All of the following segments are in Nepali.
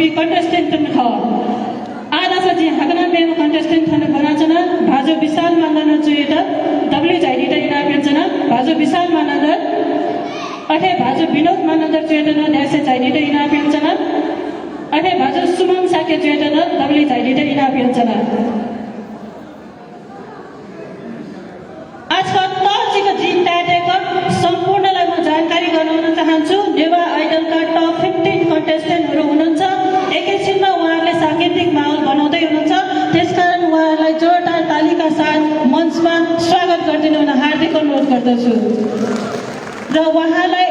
ती कंटेस्टेंट था आज आसा जी हगना में कंटेस्टेंट थाने बनाचना भाजो विशाल मानना चुएटा डब्ल्यू जाइडिटा इना पेंचना भाजो विशाल मानंदर अठे भाजो विनोद मानंदर चुएटा दैसे जाइडिटा इना पेंचना अठे भाजो सुमन साके चुएटा डब्ल्यू जाइडिटा इना पेंचना आज का तजिको जिन टाटेको सम्पूर्णलाई म जानकारी गराउन चाहन्छु नेवा आइडलका टप 15 कन्टेस्टेन्टहरु हुनुहुन्छ एकैछिनमा उहाँहरूले सांगीतिक माहौल बनाउँदै हुनुहुन्छ त्यसकारण उहाँहरूलाई जोरदार तालीका साथ मञ्चमा स्वागत गरिदिनु हुन हार्दिक अनुरोध गर्दछु र उहाँहरूलाई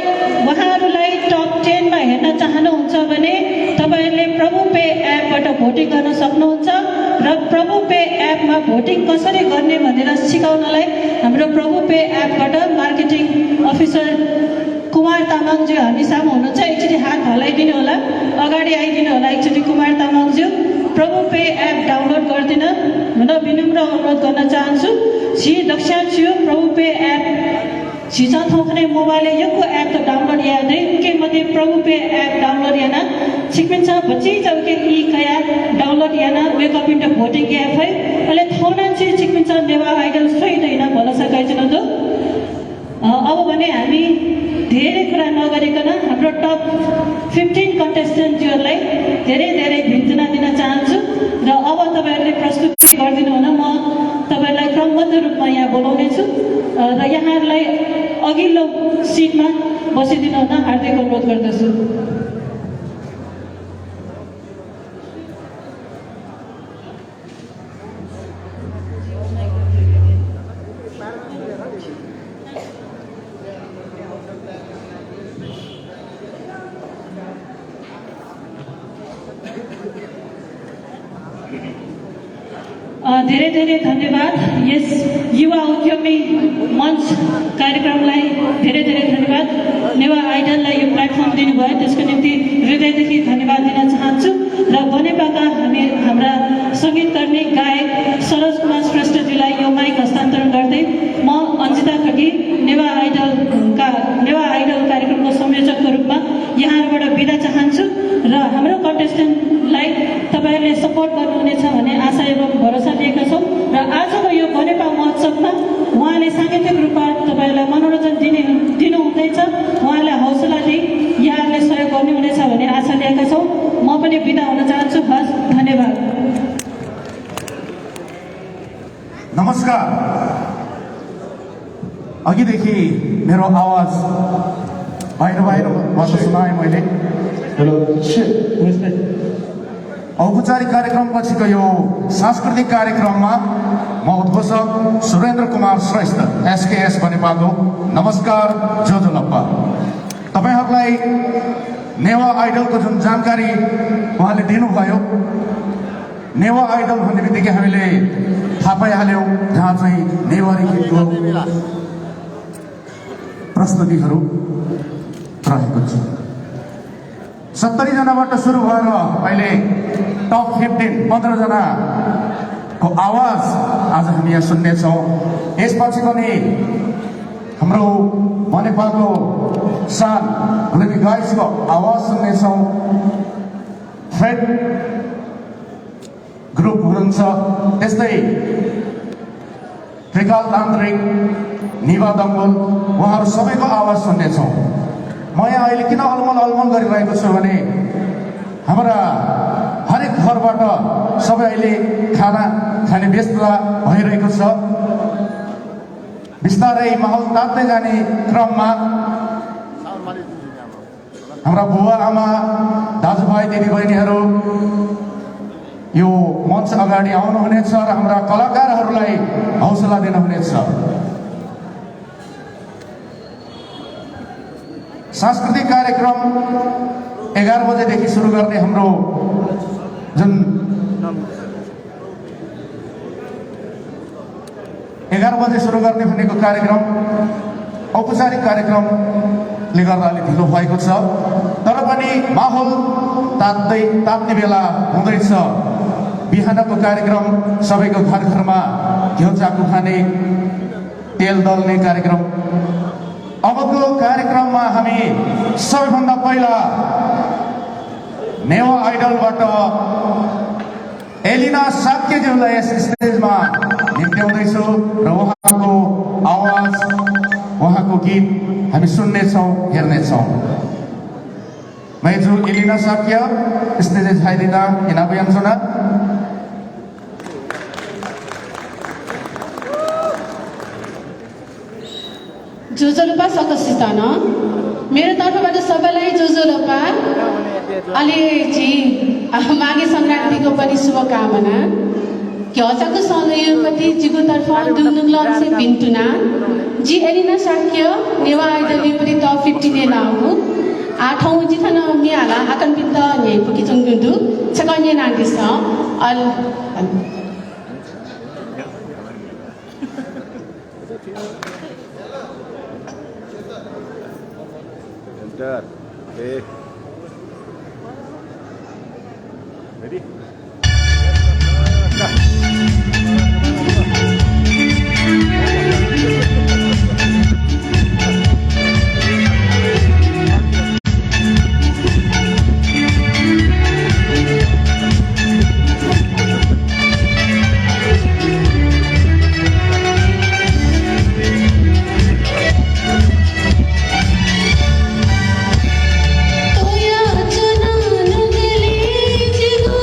टप 10 मा हेर्न चाहनुहुन्छ भने तपाईहरुले प्रभु पे एपबाट भोटिङ गर्न सक्नुहुन्छ र प्रभु पे एपमा भोटिङ कसरी गर्ने भनेर सिकाउनलाई हाम्रो प्रभु पे एपबाट मार्केटिङ अफिसर कुमार तामाङज्यू हामी सामु हुनुहुन्छ एकचोटी हात हल्लाइदिनु होला अगाडि आइदिनु होला एकचोटी कुमार तामाङज्यू प्रभु पे एप डाउनलोड गरिदिन म विनम्र अनुरोध गर्न चाहन्छु छि दक्षाछु प्रभु पे एप छिचा थोखने मोबाइल यको ऐप तो डाउनलोड या दे के मध्ये प्रभु पे ऐप डाउनलोड या ना छिकमिन्छ बच्ची जब के ई कया डाउनलोड या ना wake up in the voting app है अले थोना चाहिँ छिकमिन्छ नेवा आइडल सही दैन भन्न सकाइछन् त अब भने हामी धेरै कुरा नगरिकन हाम्रो टप 15 कन्टेस्टेन्टहरुलाई धेरै धेरै भिन्जना दिन चाहन्छु र अब तपाईहरुले प्रस्तुति गरिदिनु हुन म तपाईहरुलाई क्रमबद्ध रूपमा यहाँ बोलाउने छु र यहाँहरूलाई अघिल्लो सिटमा बसिदिनु हुन हार्दिक अनुरोध गर्दछु धेरै धेरै धन्यवाद यस युवा उद्यमी मञ्च कार्यक्रमलाई धेरै धेरै धन्यवाद नेवा आइडललाई यो प्लेटफर्म दिनुभयो त्यसको निम्ति हृदयदेखि धन्यवाद दिन चाहन्छु र बनेपाका हाम्रा संगीतकर्मी गायक सरोज कुमार श्रेष्ठजीलाई यो माइक हस्तान्तरण गर्दै म अन्जिता खड्गी नेवा आइडल कार्यक्रमको संयोजकको रूपमा यहाँबाट बिदा चाहन्छु र हाम्रो कन्टेस्टेन्टलाई तपाईहरुले सपोर्ट गर्नुहुनेछ भन्ने आशा एवं भरोसा लिएका छौं र आजको यो बनेपा महोत्सवमा उहाँले सांगीतिक रूपमा तपाईहरुलाई मनोरञ्जन दिनु हुँदैछ उहाँलाई हौसला दिई यहाँहरूले सहयोग गर्नुहुनेछ भन्ने आशा लिएका छौं म पनि बिदा हुन चाहन्छु हस् धन्यवाद नमस्कार अघिदेखि मेरो आवाज बाहिर बस्न सुनाएँ मैले हेलो औपचारिक कार्यक्रमपछिको यो सांस्कृतिक कार्यक्रममा म उद्घोषक सुरेन्द्र कुमार श्रेष्ठ एसकेएस बनेपाको नमस्कार जोजोलप्पा तपाईहरुलाई नेवा आइडलको जुन जानकारी उहाँले दिनुभयो नेवा आइडल भन्ने बित्तिकै हामीले थाहा पाइहाल्यौं जहाँ चाहिँ नेवारी गीतको प्रस्तुतिहरू रहेको छ 70 जनाबाट सुरु भएर अहिले टप 15 जनाको आवाज आज हामी यहाँ सुन्नेछौँ यसपछि पनि हाम्रो बनेपाको सान ग्लोबी गाइसको आवाज सुन्नेछौँ फ्रेड ग्रुप हुनुहुन्छ त्यस्तै त्रिकाल तान्त्रिक निवा दङ्गोल उहाँहरू सबैको आवाज सुन्नेछौँ म यहाँ अहिले किन अलमल गरिरहेको छु भने हाम्रा हरेक घरबाट सबै अहिले खाना खाने व्यस्तता भइरहेको छ बिस्तारै माहौल तात्दै जाने क्रममा हाम्रा बुवा आमा दाजुभाइ दिदीबहिनीहरू यो मञ्च अगाडि आउनुहुनेछ र हाम्रा कलाकारहरूलाई हौसला दिनुहुनेछ सांस्कृतिक कार्यक्रम 11 बजेदेखि सुरु गर्ने हाम्रो जुन 11 बजे सुरु गर्ने भनेको कार्यक्रम औपचारिक कार्यक्रमले गर्दा अलि ढिलो भएको छ तर पनि माहौल तात्ने बेला हुँदैछ बिहानको कार्यक्रम सबैको घरमा घिउ चाकु खाने तेल दल्ने कार्यक्रम अबको कार्यक्रममा हामी सबैभन्दा पहिला नेवा आइडलबाट एलिना साक्यज्यूलाई यस स्टेजमा निम्त्याउँदैछु र उहाँको आवाज उहाँको गीत हामी सुन्नेछौँ हेर्नेछौँ। Maju Elina Sakya, stage hadirina inabiyansona. जोजोलोपा सकसितन मेरो तर्फबाट सबैलाई जोजोलोपा अलिजी माघे संक्रान्तिको पनि शुभकामना कि हजारको सहयोगपति जिगो तर्फ दुङदुङ लन्से बिन्तुना जी एलिना साक्य नेवा आइडलपति टप 50 ने लाउ आठौं जिथन मियाला आकन पिन्त ने पुकी जंगुदु छकन्ये नागिस अल Enter. Okay. Ready? तोया चना नुगली जिगु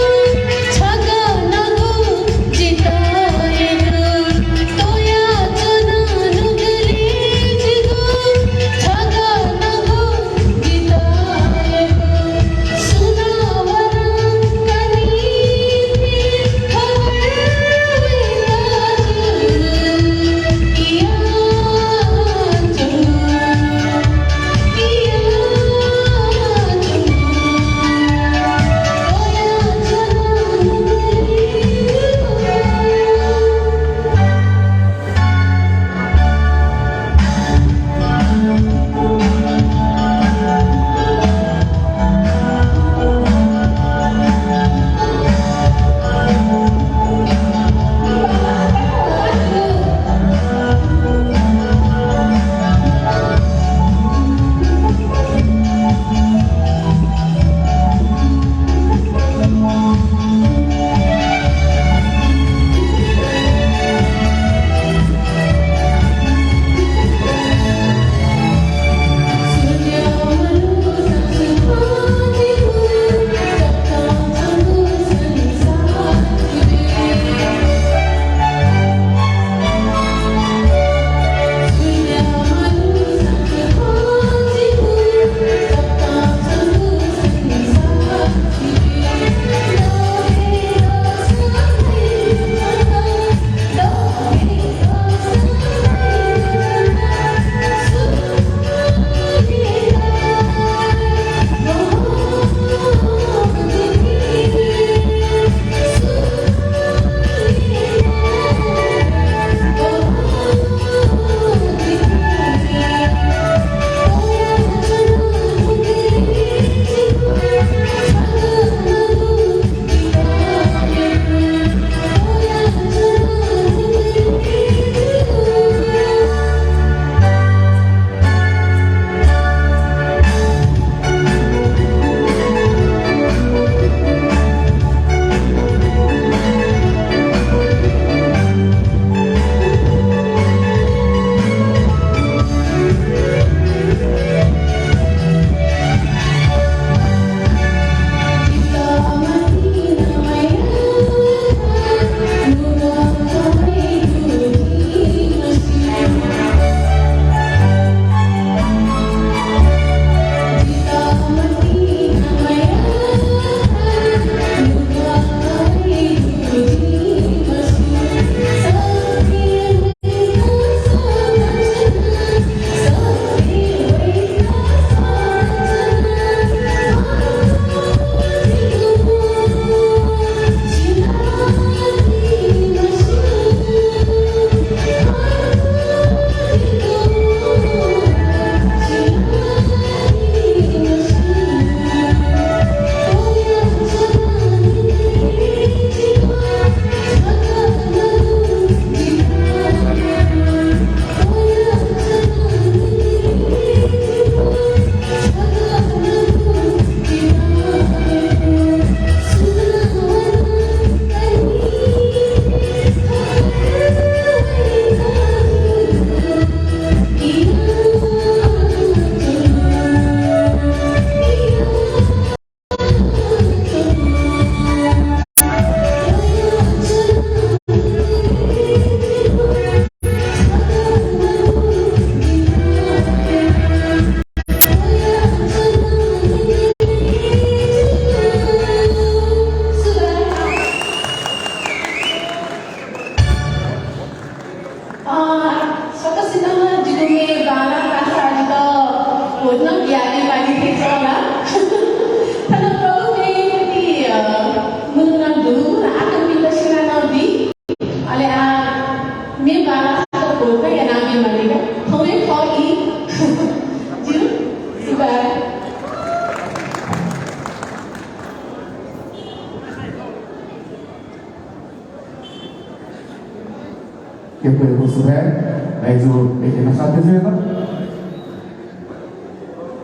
예쁘게 수해 매주 이렇게 나사주세요.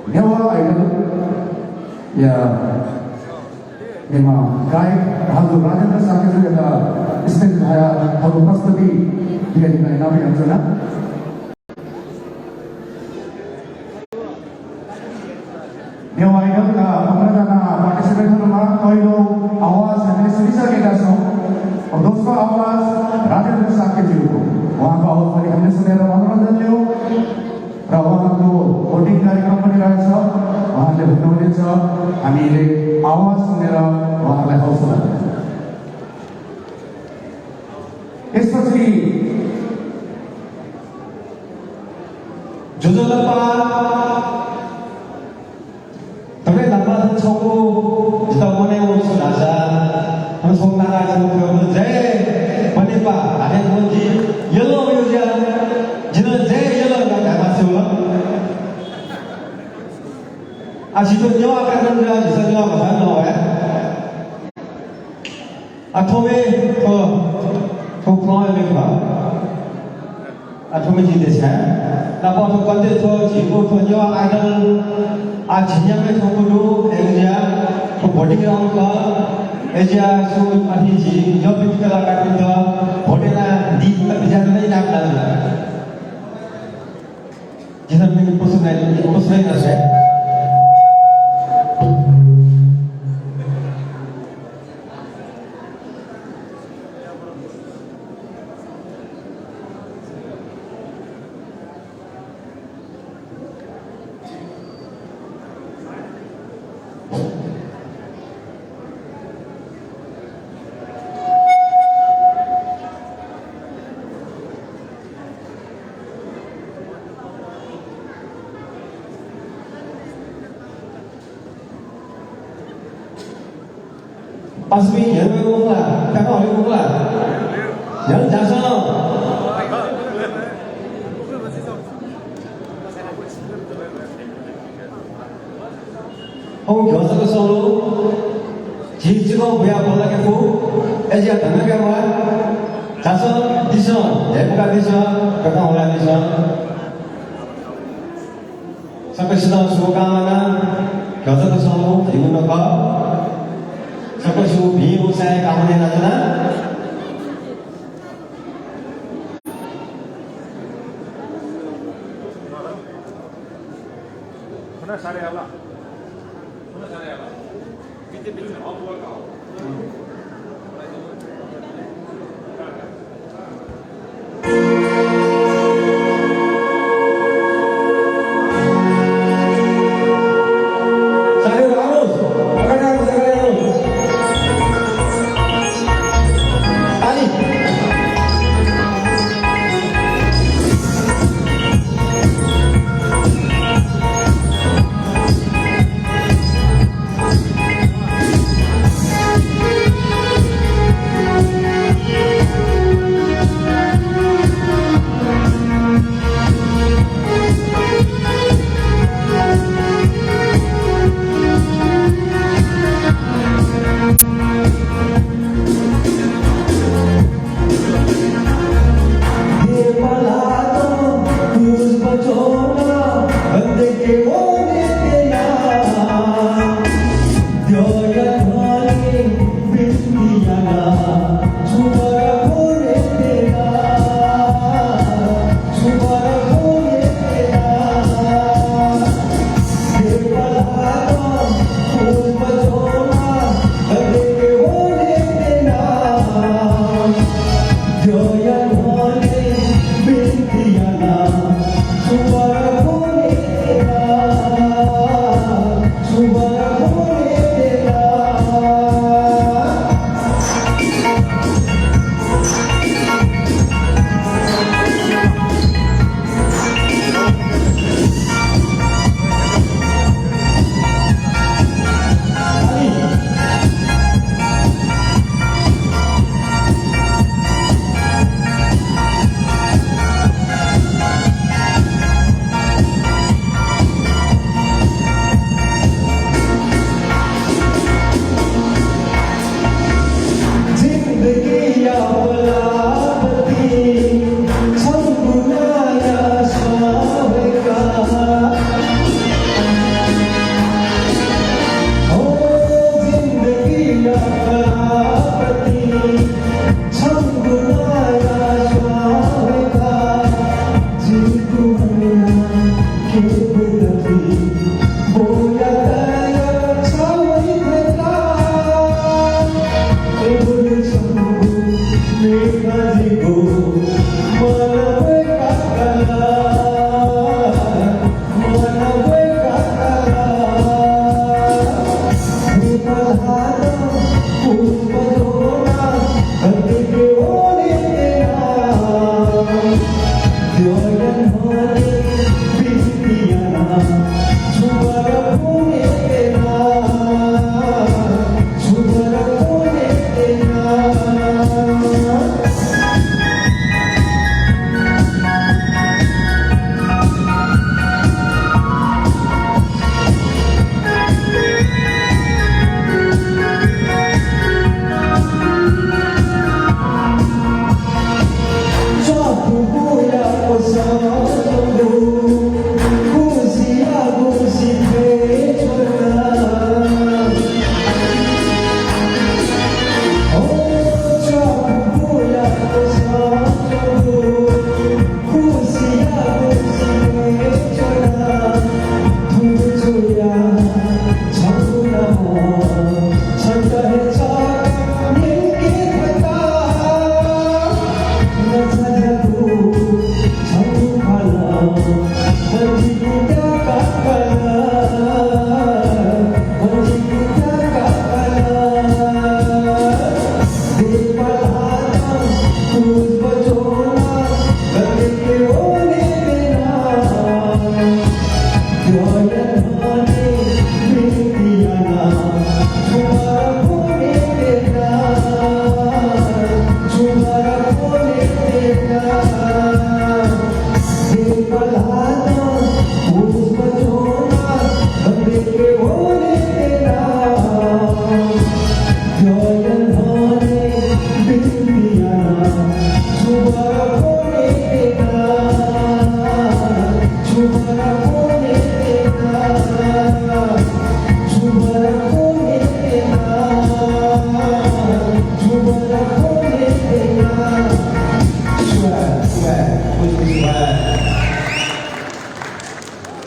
Nyawa idol ya memang gaib Halu Rajendra Sakit juga istilah Halu Prastati dia dengan nama yang sana. Nyawa idol का हमारा जाना पार्टिसिपेट होना कोई लोग आवाज हमें सुनी सकेगा सो और दोस्तों आवाज राजेंद्र साकेत जी को वहाँ का आवाज वाली हमने सुने मनोरंजन लियो र उहाँको भोटिङ कार्यक्रम पनि रहेछ उहाँले भन्नुहुनेछ हामीले आवाज सुनेर उहाँलाई हौसला दिन्छ यसपछि 조절라빠 तपाईँ लापाद छौको जिताउने उस राजा हम छौ नागा छौ जय बनेपा हाने मोजी येलो योजा जिन जय येलो नागा मासु आजितो न्यो आकारन रा जिसला भसान न है अथोमे तो प्लॉय में खा अथोमे जी देश है लापा तो कंदे तो जीवो तो न्यो आइडल आज झिया में तो दो एजिया तो बॉडी ग्राउंड का एजिया सो अभी जी जो भी कलाकार तो होटेला दी बिजा नहीं नाम डालना जिसमें मेरी पर्सनल है Pasmi nhớ với ông là các hỏi ông là nhớ trả sao ông 교사 그 서로 지지고 뭐야 보다게 후 에지야 당하게 와 자서 디션 내부가 디션 각각 올라 디션 사카시다 수고가마나 교사 그 서로 이문노 거 Sakosu biu saya kamu yang nana. Mana sari ala? Mana sari ala? Bitte bitte auf Workout.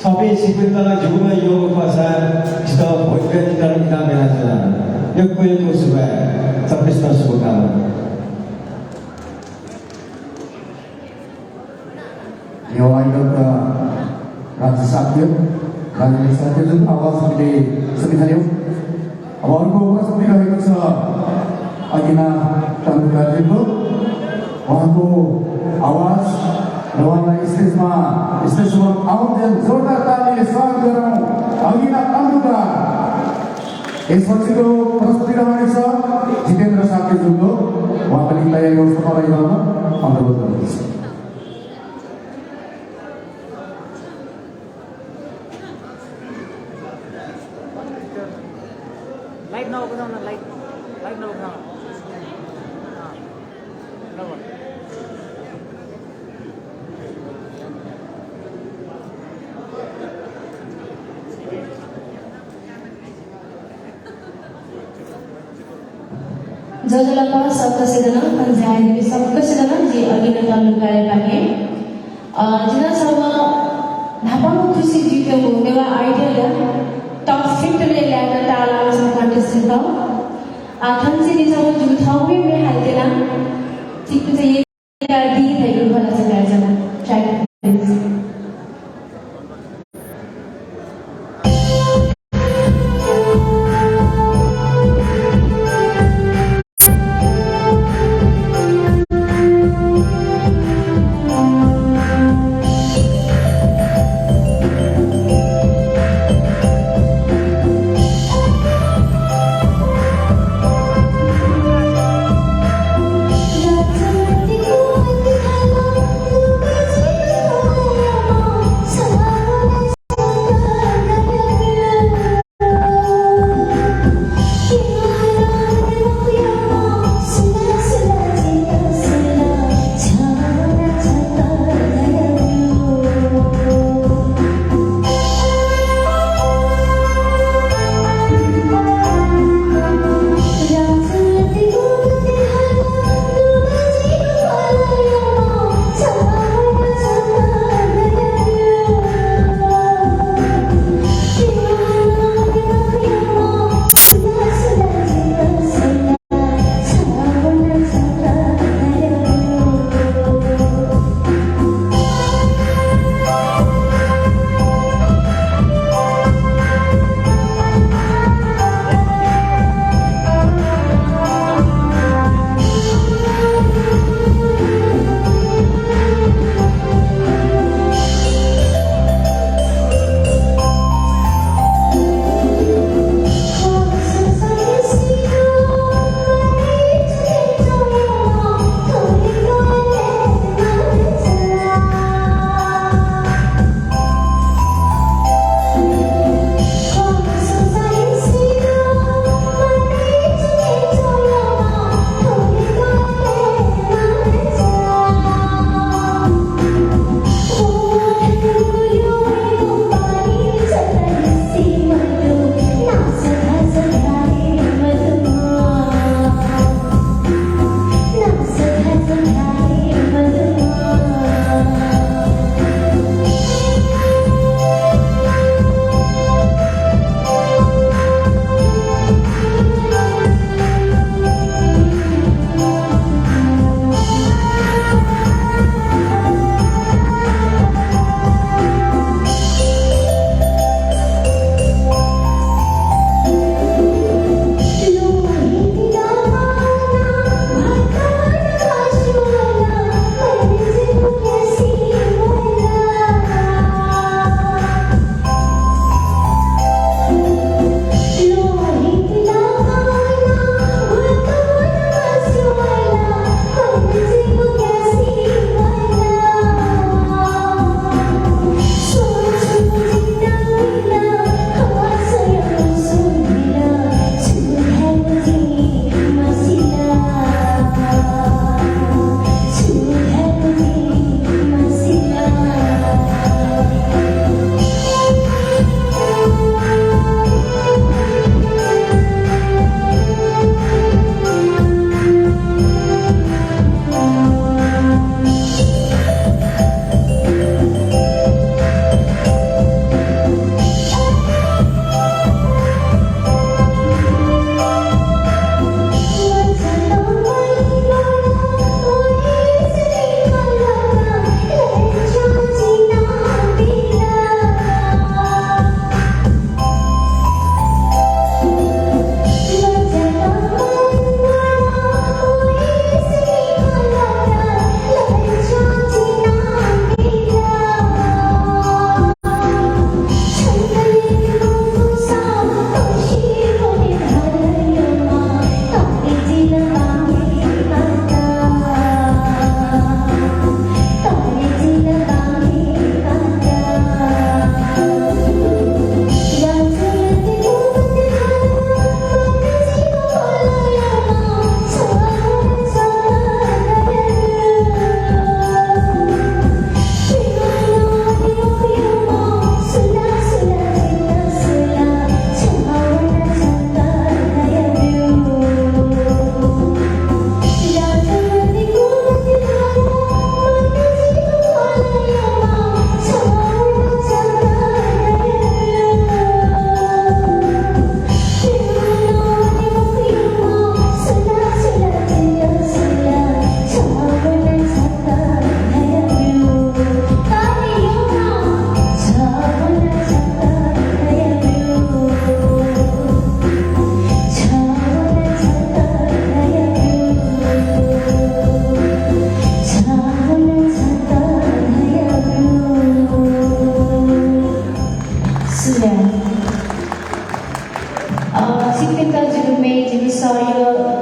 Sampai sebentar juga yang pasal kita boleh dalam kami ada. Yang kau sudah sampai sesuatu kamu. यो आइडलका राज्य साथी राजनीतिक साथीहरू आवाज हामीले सुनिहाल्यौँ। अब अर्को आवाज सुनिरहेको छ अगिना तन्मुकारजीको उहाँको आवाज र उहाँलाई स्टेजमा आउँदै जोरदार तालीले स्वागत गरौँ अगिना तन्मुकार। यसपछिको प्रस्तुति रहनेछ जितेन्द्र साथीज्यूको, उहाँ पनि तयारी अवस्थामा रहिरहन अनुरोध गर्दछु। लाइट नबजाउन लाइट नबजाउन जजलपा सबकसिदन पंचायत सबकसिदन जी अगिन तल्लुकाए पाके जिना सर्व धापाको खुसी जितेको नेवा आइडिया टप 50 ले ल्याएर तालामा कन्टेस्टेन्ट हो आखन्सी दिसम्म जुथाउमै मे हाल्देला ठीक चाहिँ एक दी थैगु भला चाहिँ गाजना ट्र्याक Let's जितेन्द्र जुलुमे जिनिस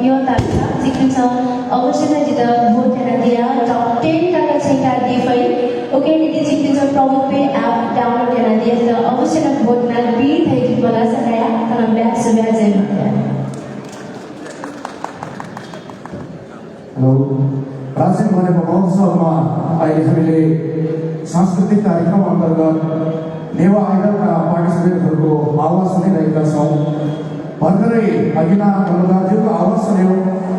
यो तारिख जिकिन्छ अवश्य नै जित भोट हेर्न दिया टप 10 टाका छैका दिफै ओके निति जिकिन्छ प्रमुख पे एप डाउनलोड हेर्न दिया जित अवश्य नै भोट ना बी थै जित बला सकाया तन ब्याक सुब्या जय माता हेलो प्राचीन भनेको महोत्सवमा अहिले हामीले सांस्कृतिक कार्यक्रम अन्तर्गत नेवा आइडलका पार्टिसिपेन्टहरूको आवाज सुनिरहेका छौँ भर्खरै अघिना कलाकारज्यूको आवाज सुन्यौँ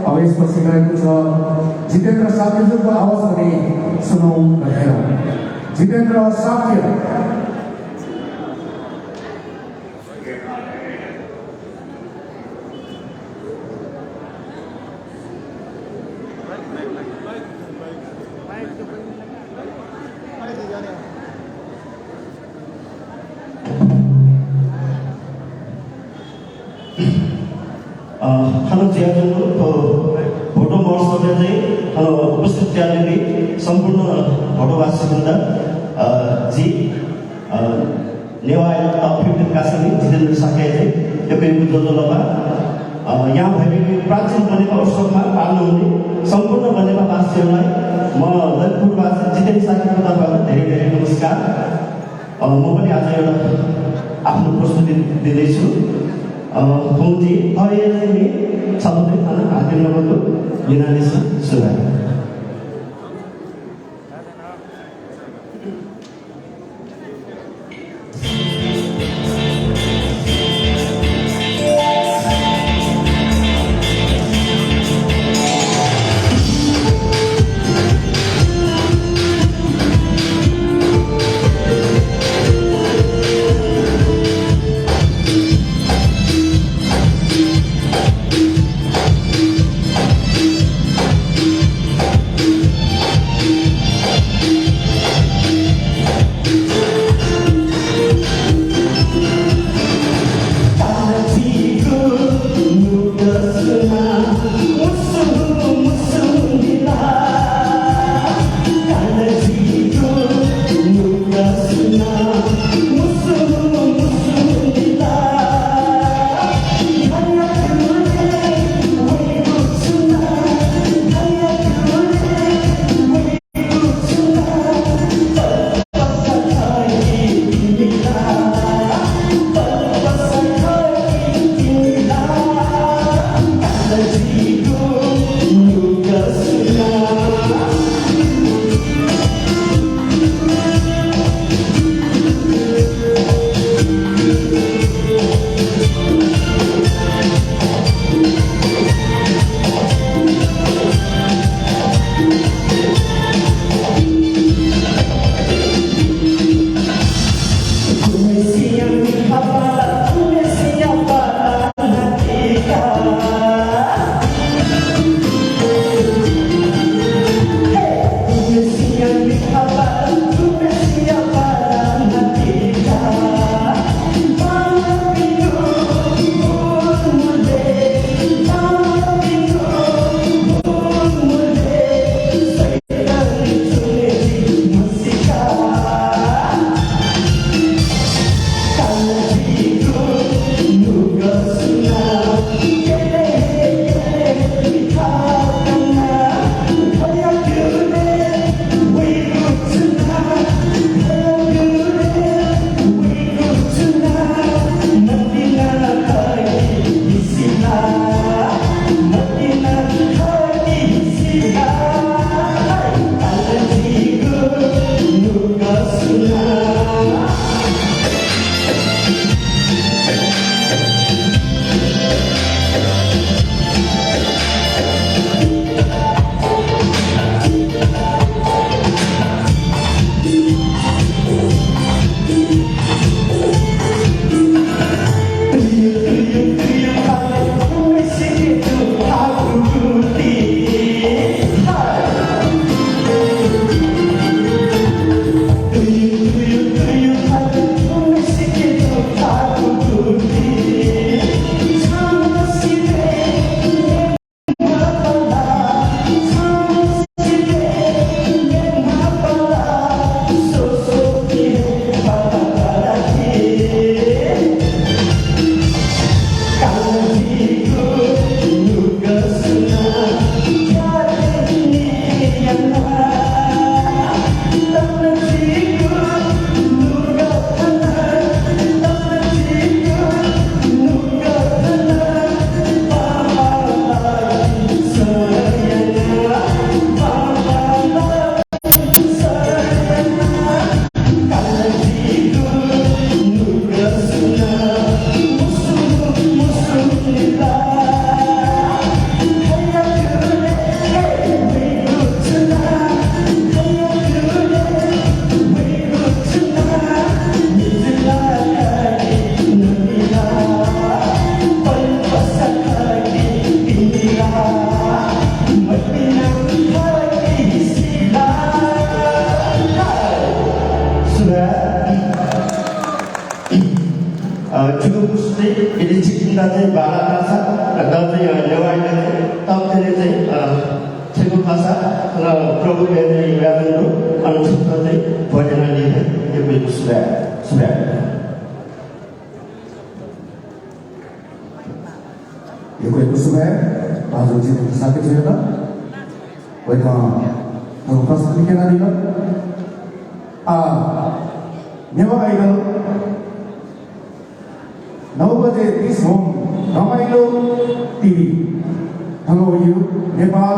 अब यसपछि गएको छ जितेन्द्र साक्यज्यूको आवाज पनि सुनौँ र जितेन्द्र साक्य हेलो ज्याजहरू भोटो महोत्सवमा चाहिँ हेलो उपस्थित त्यहाँनिर सम्पूर्ण भोटोवासीवृन्द जी नेवा टप 15 कासनी जितेन्द्र साक्य चाहिँ यो पनि जोजोलमा यहाँ भएको प्राचीन बनेपा उत्सवमा पाल्नुहुने सम्पूर्ण बनेपा वासीहरूलाई म ललितपुरवासी जितेन्द्र साक्यको तर्फबाट धेरै धेरै नमस्कार म पनि आज एउटा आफ्नो प्रस्तुति दिँदैछु Kunci, oh iya ini satu deh, anak akhir nomor tuh Yunanisa sudah. चिन्ता चाहिँ बाह्र छ र दर्जै लेवाइले तप्तेले चाहिँ ठेको भाषा र प्रभुले चाहिँ व्याजनको अनुसूत्र चाहिँ भोटेर लिएर यो बिल सुधार यो कोही सुबह बाजु चाहिँ साथै थियो त कोहीमा प्रश्न लेखेर दिनु नेवा आइडल 9 बजे 30 होम रमाइलो TV hello you Nepal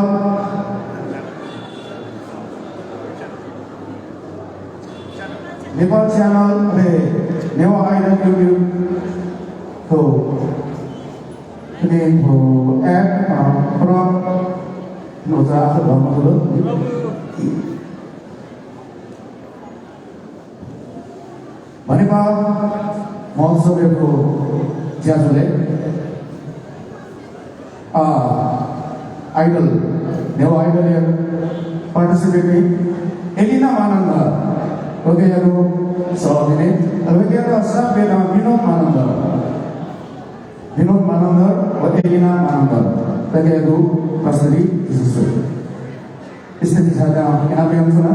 channel अरे नेवा आइडल युट्युब तो ini app from Nusa Tenggara dulu. Mana महोत्सव को ज्याजुले idol Newa idol participate Elina Anand वगैरह सहभागी वगैरह सब विनोद मानंदर और एलिना मानंदर वगैरह कसरी इससे ज़्यादा क्या भी हम सुना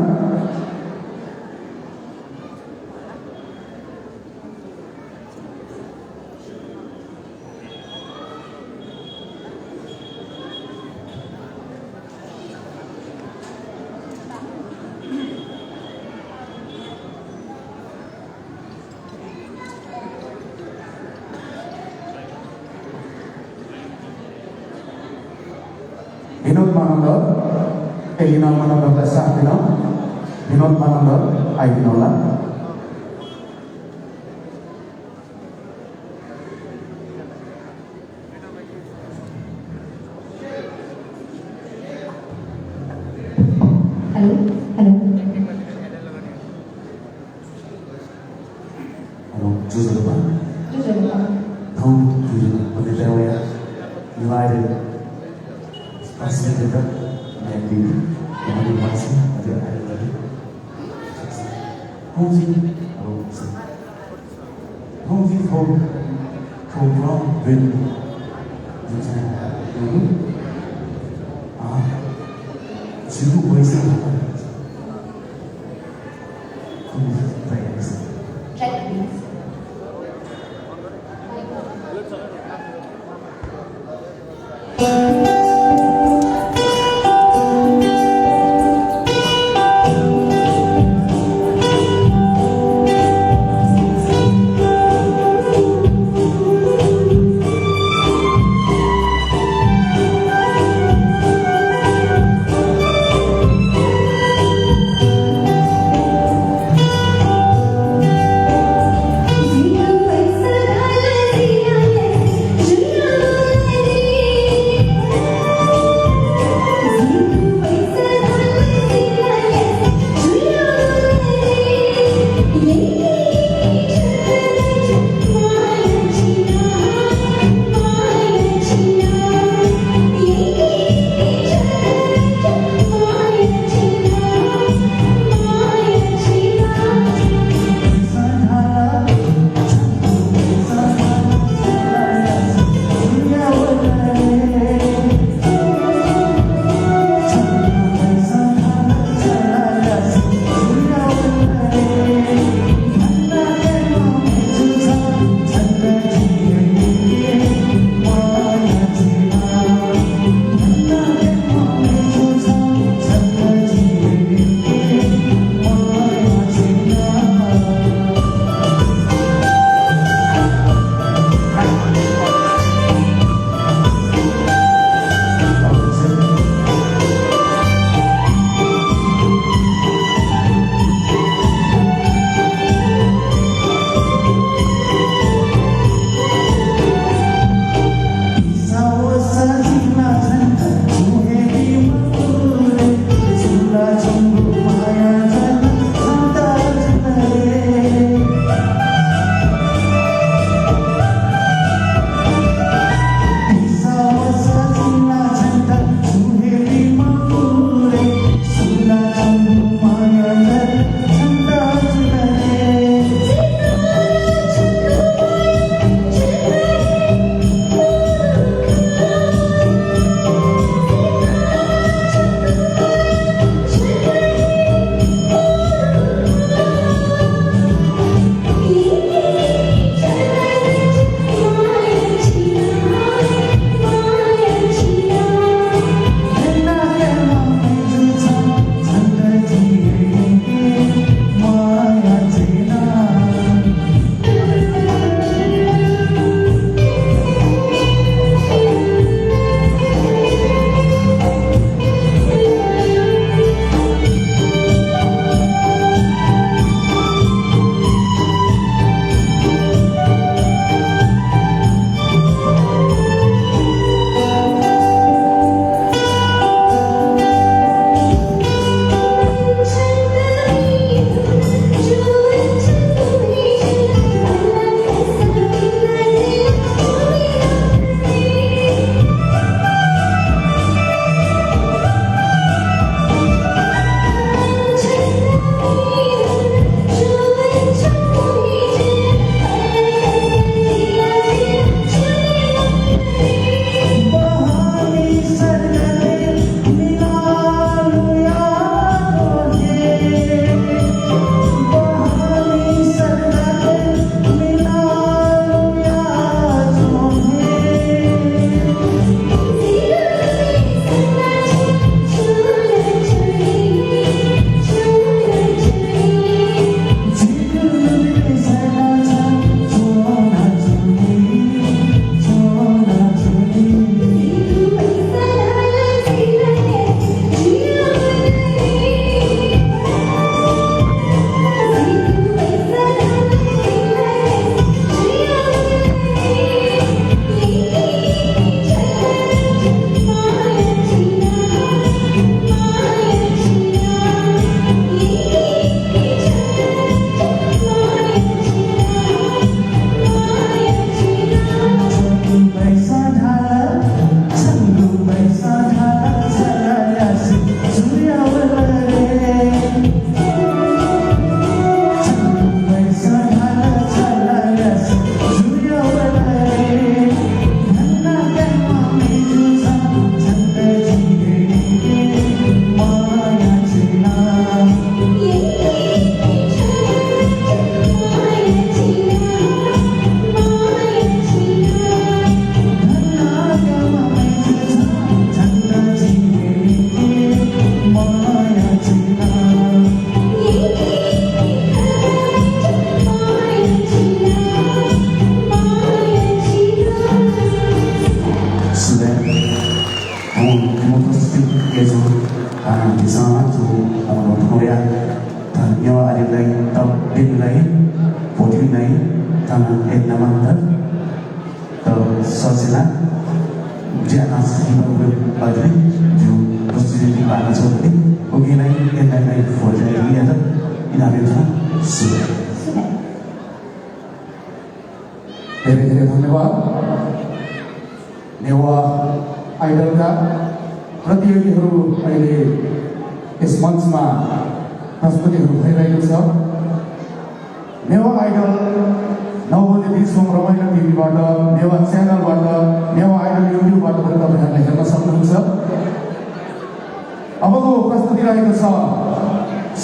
विनोद मानंदर एलिना मानंदर का साथ देना विनोद मानंदर आई दिनोला हेलो हेलो हेलो जुजुलुपा जुजुलुपा Tom Jujulia United President Mandy Mandy Watson ada lagi Hongji From Win 지구 보이스 check please Jiya paisa dal diya, jiya meri. kesu di sana tu orang Korea dan nyawa ada lain tak bin lain putri lain tanah nama tak tak sosial dia asli orang Padri ju posisi di mana seperti mungkin lain foto ini ada ini ada sudah. धेरै धन्यवाद नेवा आइडलका प्रतियोगीहरू अहिले यस मञ्चमा प्रस्तुतिहरू भइरहेको छ नेवा आइडल नवोदय विश्व रमाइलो टिभीबाट नेवा च्यानलबाट नेवा आइडल युट्युबबाट पनि तपाईँहरूले हेर्न सक्नुहुन्छ अबको प्रस्तुति रहेको छ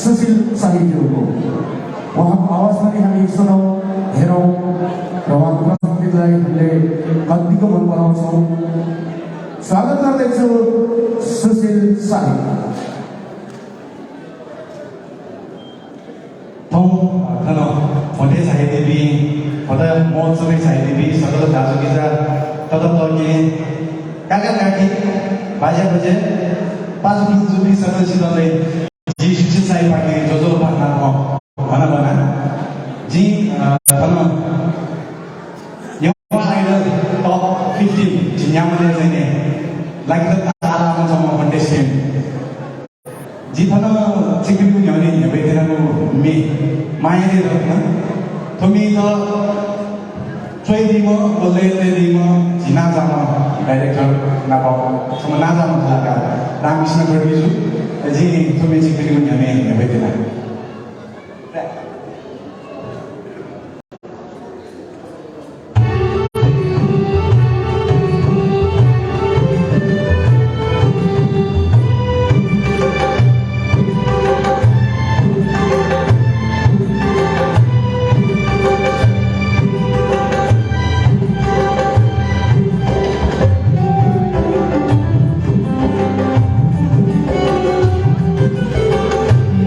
सुशील साहित्यको उहाँको आवाज पनि हामी सुनौँ हेरौँ र उहाँको प्रस्तुतिलाई हामीले कतिको मन पराउँछौँ स्वागत गर्दैछु सुशील साहित्य Kalau model saya dewi, pada monsur saya dewi, setelah dasar kita tetap lagi kakak kaki baca baca pas pintu di sana sini lagi ji suci saya pakai jodoh partner mana mana ji kalau yang ada top 15 ji nyaman dia ini lagi tertara sama contestant ji kalau cikgu punya ni ya betul aku mi main dia tu kan Tumi tu cuy di mana boleh di mana Cina sama director napa sama nada sama kan Ramesh nak berbisu jadi Tumi cikgu punya ni ya betul lah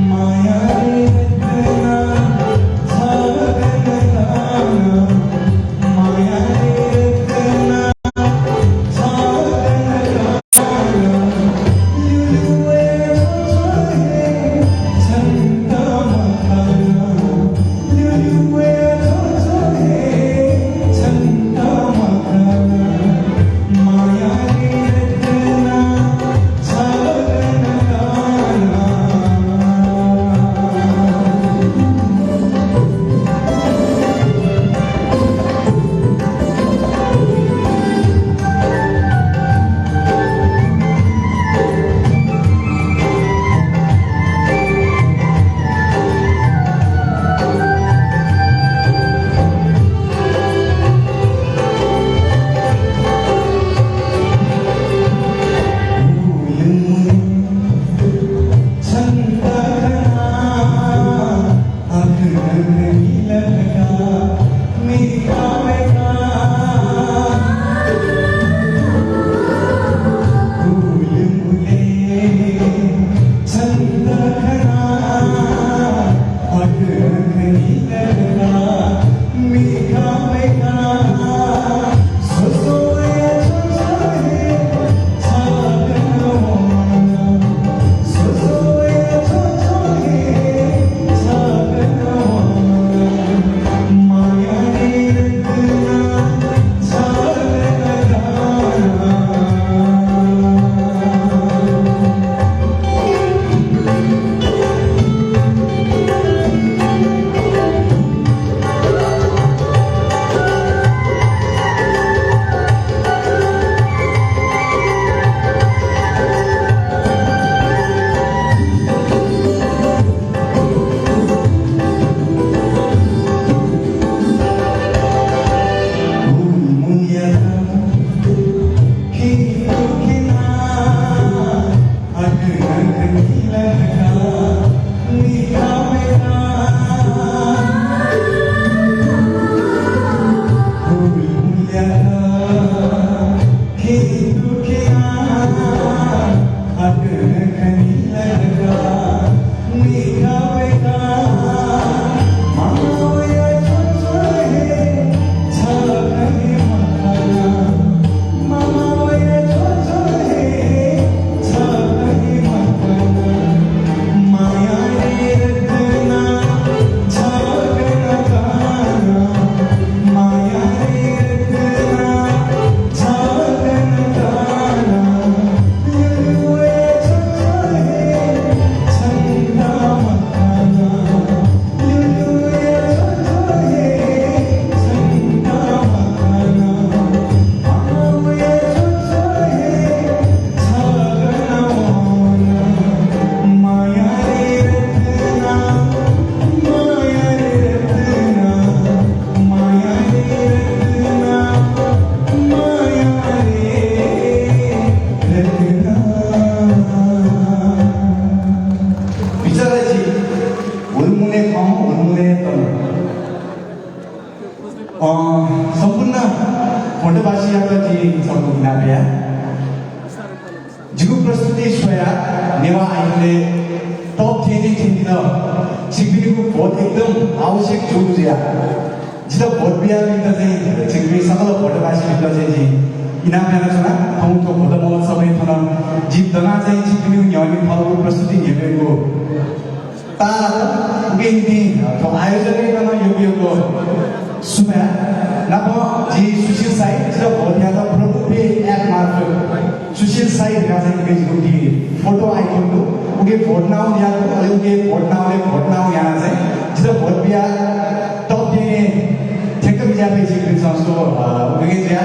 Maya तो जी सब ना भैया जिगु प्रस्तुति सोया नेवा आइले टॉप 10 थिंदिन सिग्बिनिको भोट एकदम आवश्यक जोजिया जिता भोट बिया बिता चाहिँ सिग्बि सकल भोटवासी बिता चाहिँ जी इनाम याना छना ठाउँको भोट महोत्सव थन जितना चाहिँ सिग्बिनिको न्यायमी फलको प्रस्तुति हेरेको ता गेन्दी तो आयोजन गर्न योग्यको सुमा नभो जी सुशील साई जिता भोट याना प्रभुले एप मार्फत सुशील साई राजन गेजगुटी फोटो आइकन को उनके भोट नाउ या तो उनके भोट नाउ यहाँ से जिधर भोट बिया टॉप 10 ठेक बिया पे जिक्र संस्तो उनके जिया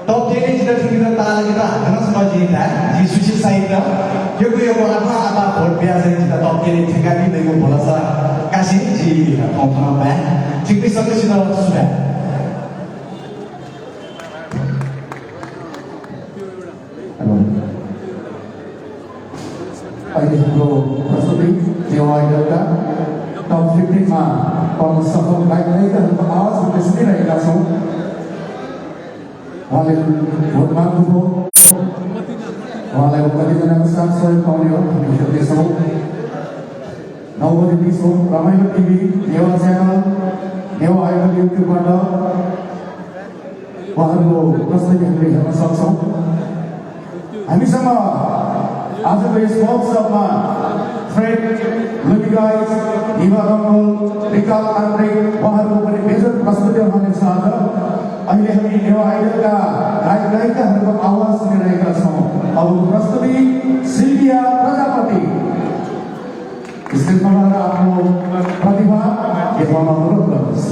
टॉप 10 जिधर जिधर ताला जिधर धन समाजी था जी सुशील साई था यो कोई वो apa भोट बिया से जिधर टॉप 10 ठेका भी देखो बोला सा काशी जी पहुंचना है जिक्र संस्तो जिधर सुबह अहिले हाम्रो प्रस्तुति नेवा आइडलका टप 15 मा पर्न सफल गायकहरूको आवाज हामीले सुनिरहेका छौँ। उहाँले भोट माग्नुभयो, उहाँलाई कतिजनाको साथ सहयोग पाउने हो हामी सोध्दैछौँ। 9:20 हो रमाइलो TV Newa channel Newa idol युट्युबबाट उहाँहरूको प्रस्तुति हामीले हेर्न सक्छौँ। हामीसँग आजको यस महोत्सवमा फ्रेड लुबिगाइज हिमा रङ्गुल रिकाल तान्त्रिक उहाँहरूको पनि मेजर प्रस्तुति रहनेछ। आज अहिले हामी नेवा आइडलका गायक गायिकाहरूको आवाज सुनिरहेका छौँ। अब प्रस्तुति सिल्भिया प्रजापति स्टेजमा आफ्नो प्रतिभा देखाउन अनुरोध गर्नुहोस्।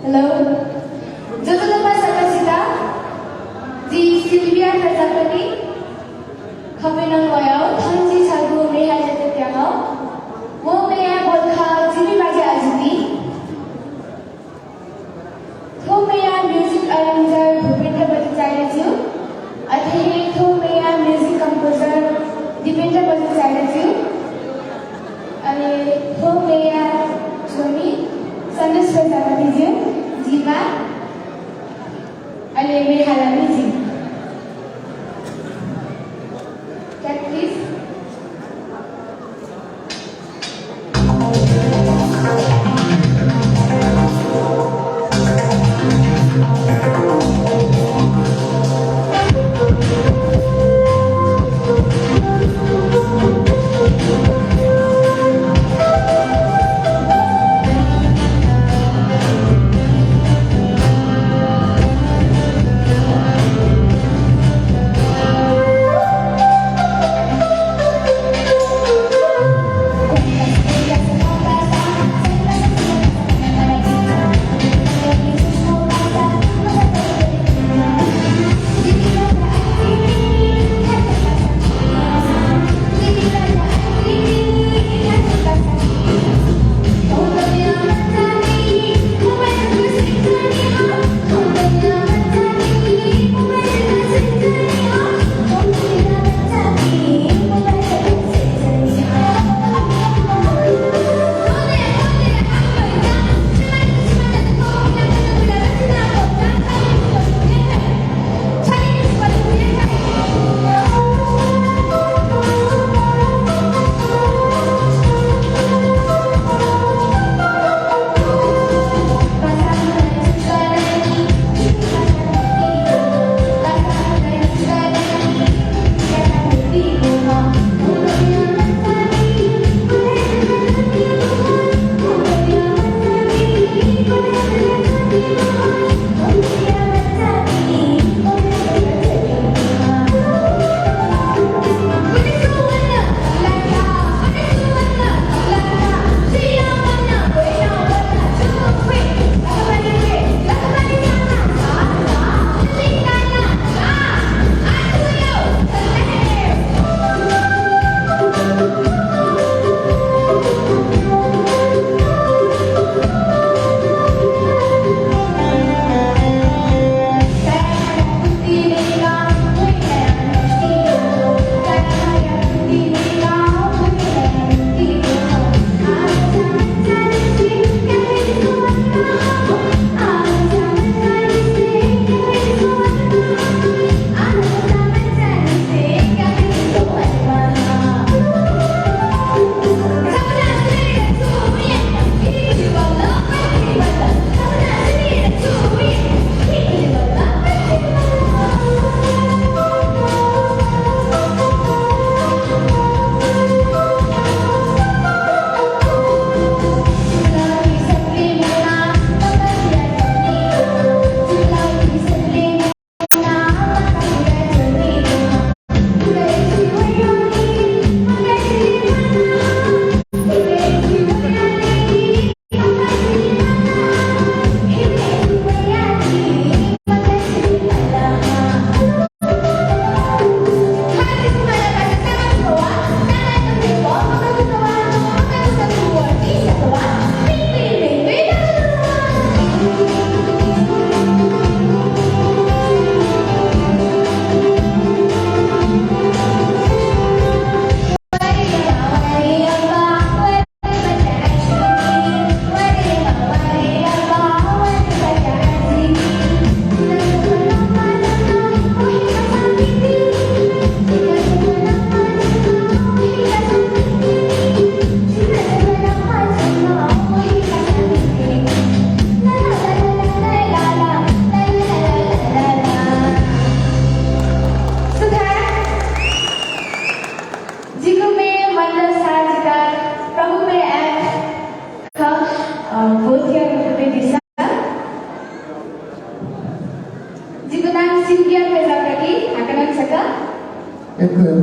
Hello, Jodhpur Sakasita, जी सिल्भिया प्रजापति, खमेनल वयाव, थांजी छागु मेहा जते त्यागो, वो मेया बोलखा जिमी बाजे आजुती, थो मेया म्यूजिक अरेंजर भूपेंद्र बजाचार्य जी, अथेहे थो मेया म्यूजिक कंपोजर दीपेंद्र बजाचार्य जी, अरे थो मेया जोनी संदेश प्रजापति जी, जीवा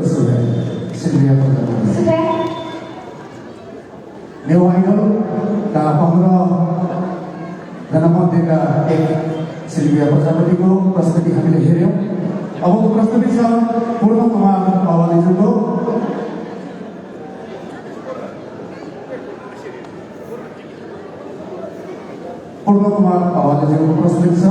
sudah Silvia pertama. Sudah. New Idol का 15 गणमध्येका एक सिल्भिया प्रजापतिको प्रस्तुति हामीले हेऱ्यौँ। अबको प्रस्तुति छ पूर्ण कुमार अवालेजुको। पूर्ण कुमार अवालेजुको प्रस्तुति छ।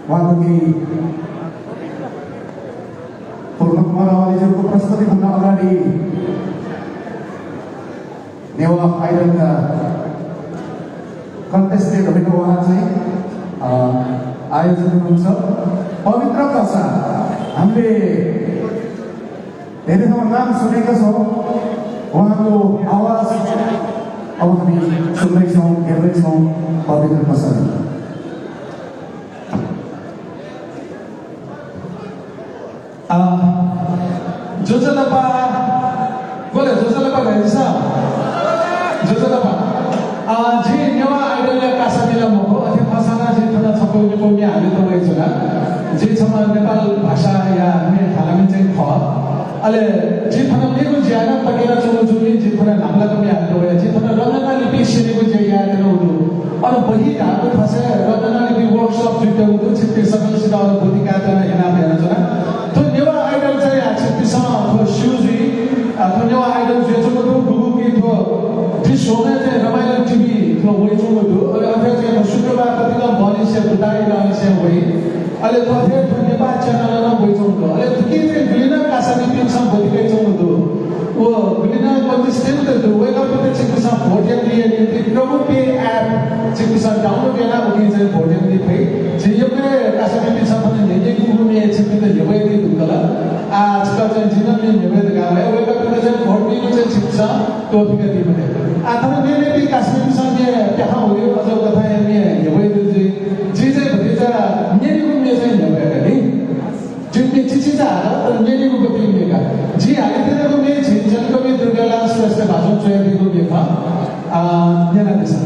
उहाँको केही पूर्ण कुमार अवालेजुको प्रस्तुतिभन्दा अगाडि नेवा आइडलका कन्टेस्टेड भएको उहाँ चाहिँ आयोजक हुनुहुन्छ पवित्र प्रसाद। हामीले धेरै ठाउँमा नाम सुनेका छौँ, उहाँको आवाज अब हामी सुन्दैछौँ हेर्दैछौँ। पवित्र प्रसाद जोजलपा बोले जोजलपा रहेछ जोजलपा जी नेवा आइडलले कासामिला मको अथे फसाना जे थोडा छपौले पौमी हाले त भएछ ना जे छमा नेपाल भाषा या ने थालामी चाहिँ ख अले जे थोडा मेरो ज्याना पकेरा चोलो जुमी जे थोडा नामला कमी हाले त भए जे थोडा रंगना लिपि सिनेको जे या त उडु अरु बही धाको फसे रंगना लिपि वर्कशॉप जुटे उडु छिटे सकल सिधा भूतिका त हेना भेना छ तो नेवा आइडल चाहिँ छिटिसा तो शिवजी तो नेवा आइडल जे छ तो गुगु की तो दिस होने चाहिँ रमाइलो टिभी तो वही जो दु अरे चाहिँ शुक्रबार कतिका भनि से बुटाई गाने से वही अले तो फेर तो नेपाल च्यानल न वही जो दु अले तो के चाहिँ बिलिना कासानी पिन्छ भोटिकै जो दु वो बिलिना कन्सिस्टेन्ट दु वेक अप टु छिटिसा भोटिया दिए नि प्रभु पे एप छिटिसा डाउनलोड याना उनी चाहिँ भोटिया दि फै जे यो के कासानी पिन्छ भने नेजे गुगु मे छिटिसा यबै दि दुला आजकल चाहिँ जिनले नेबे गावे वेक अप टु चाहिँ भोटि चाहिँ छिटिसा तो फिकर दि भने आथमा नेले भी काश्मीर सँगे त्यहाँ हुयो अझ कथा ने यबै दि जे चाहिँ भतिजा नेली गु मे चाहिँ यबै नि जिनले चिचिजा तर नेली गु कति मेगा जी हालेतिर गु मे छिजन कवि दुर्गालाल श्रेष्ठ भाषण चोया दिगु मेखा नेना दिसा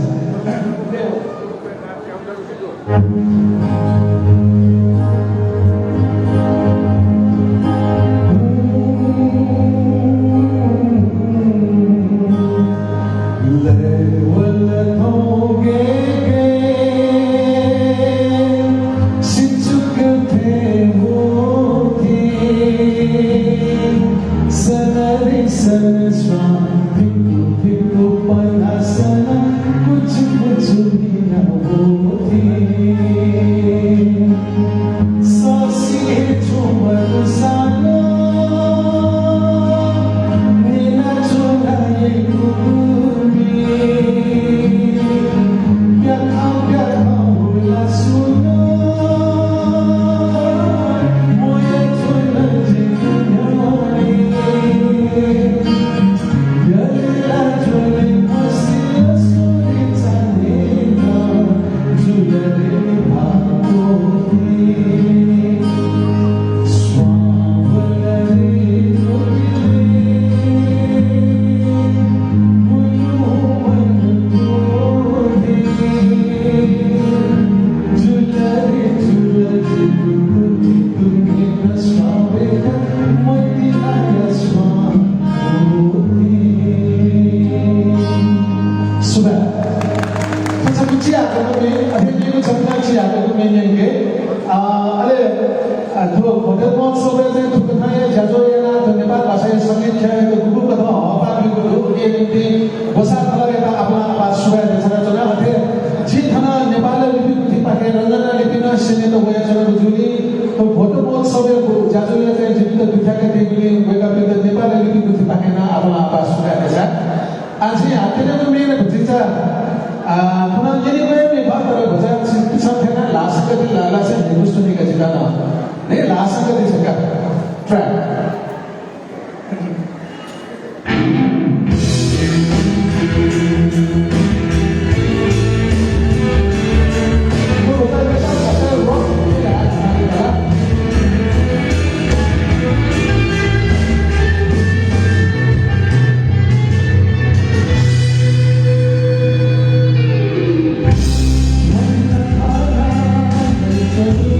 Thank you.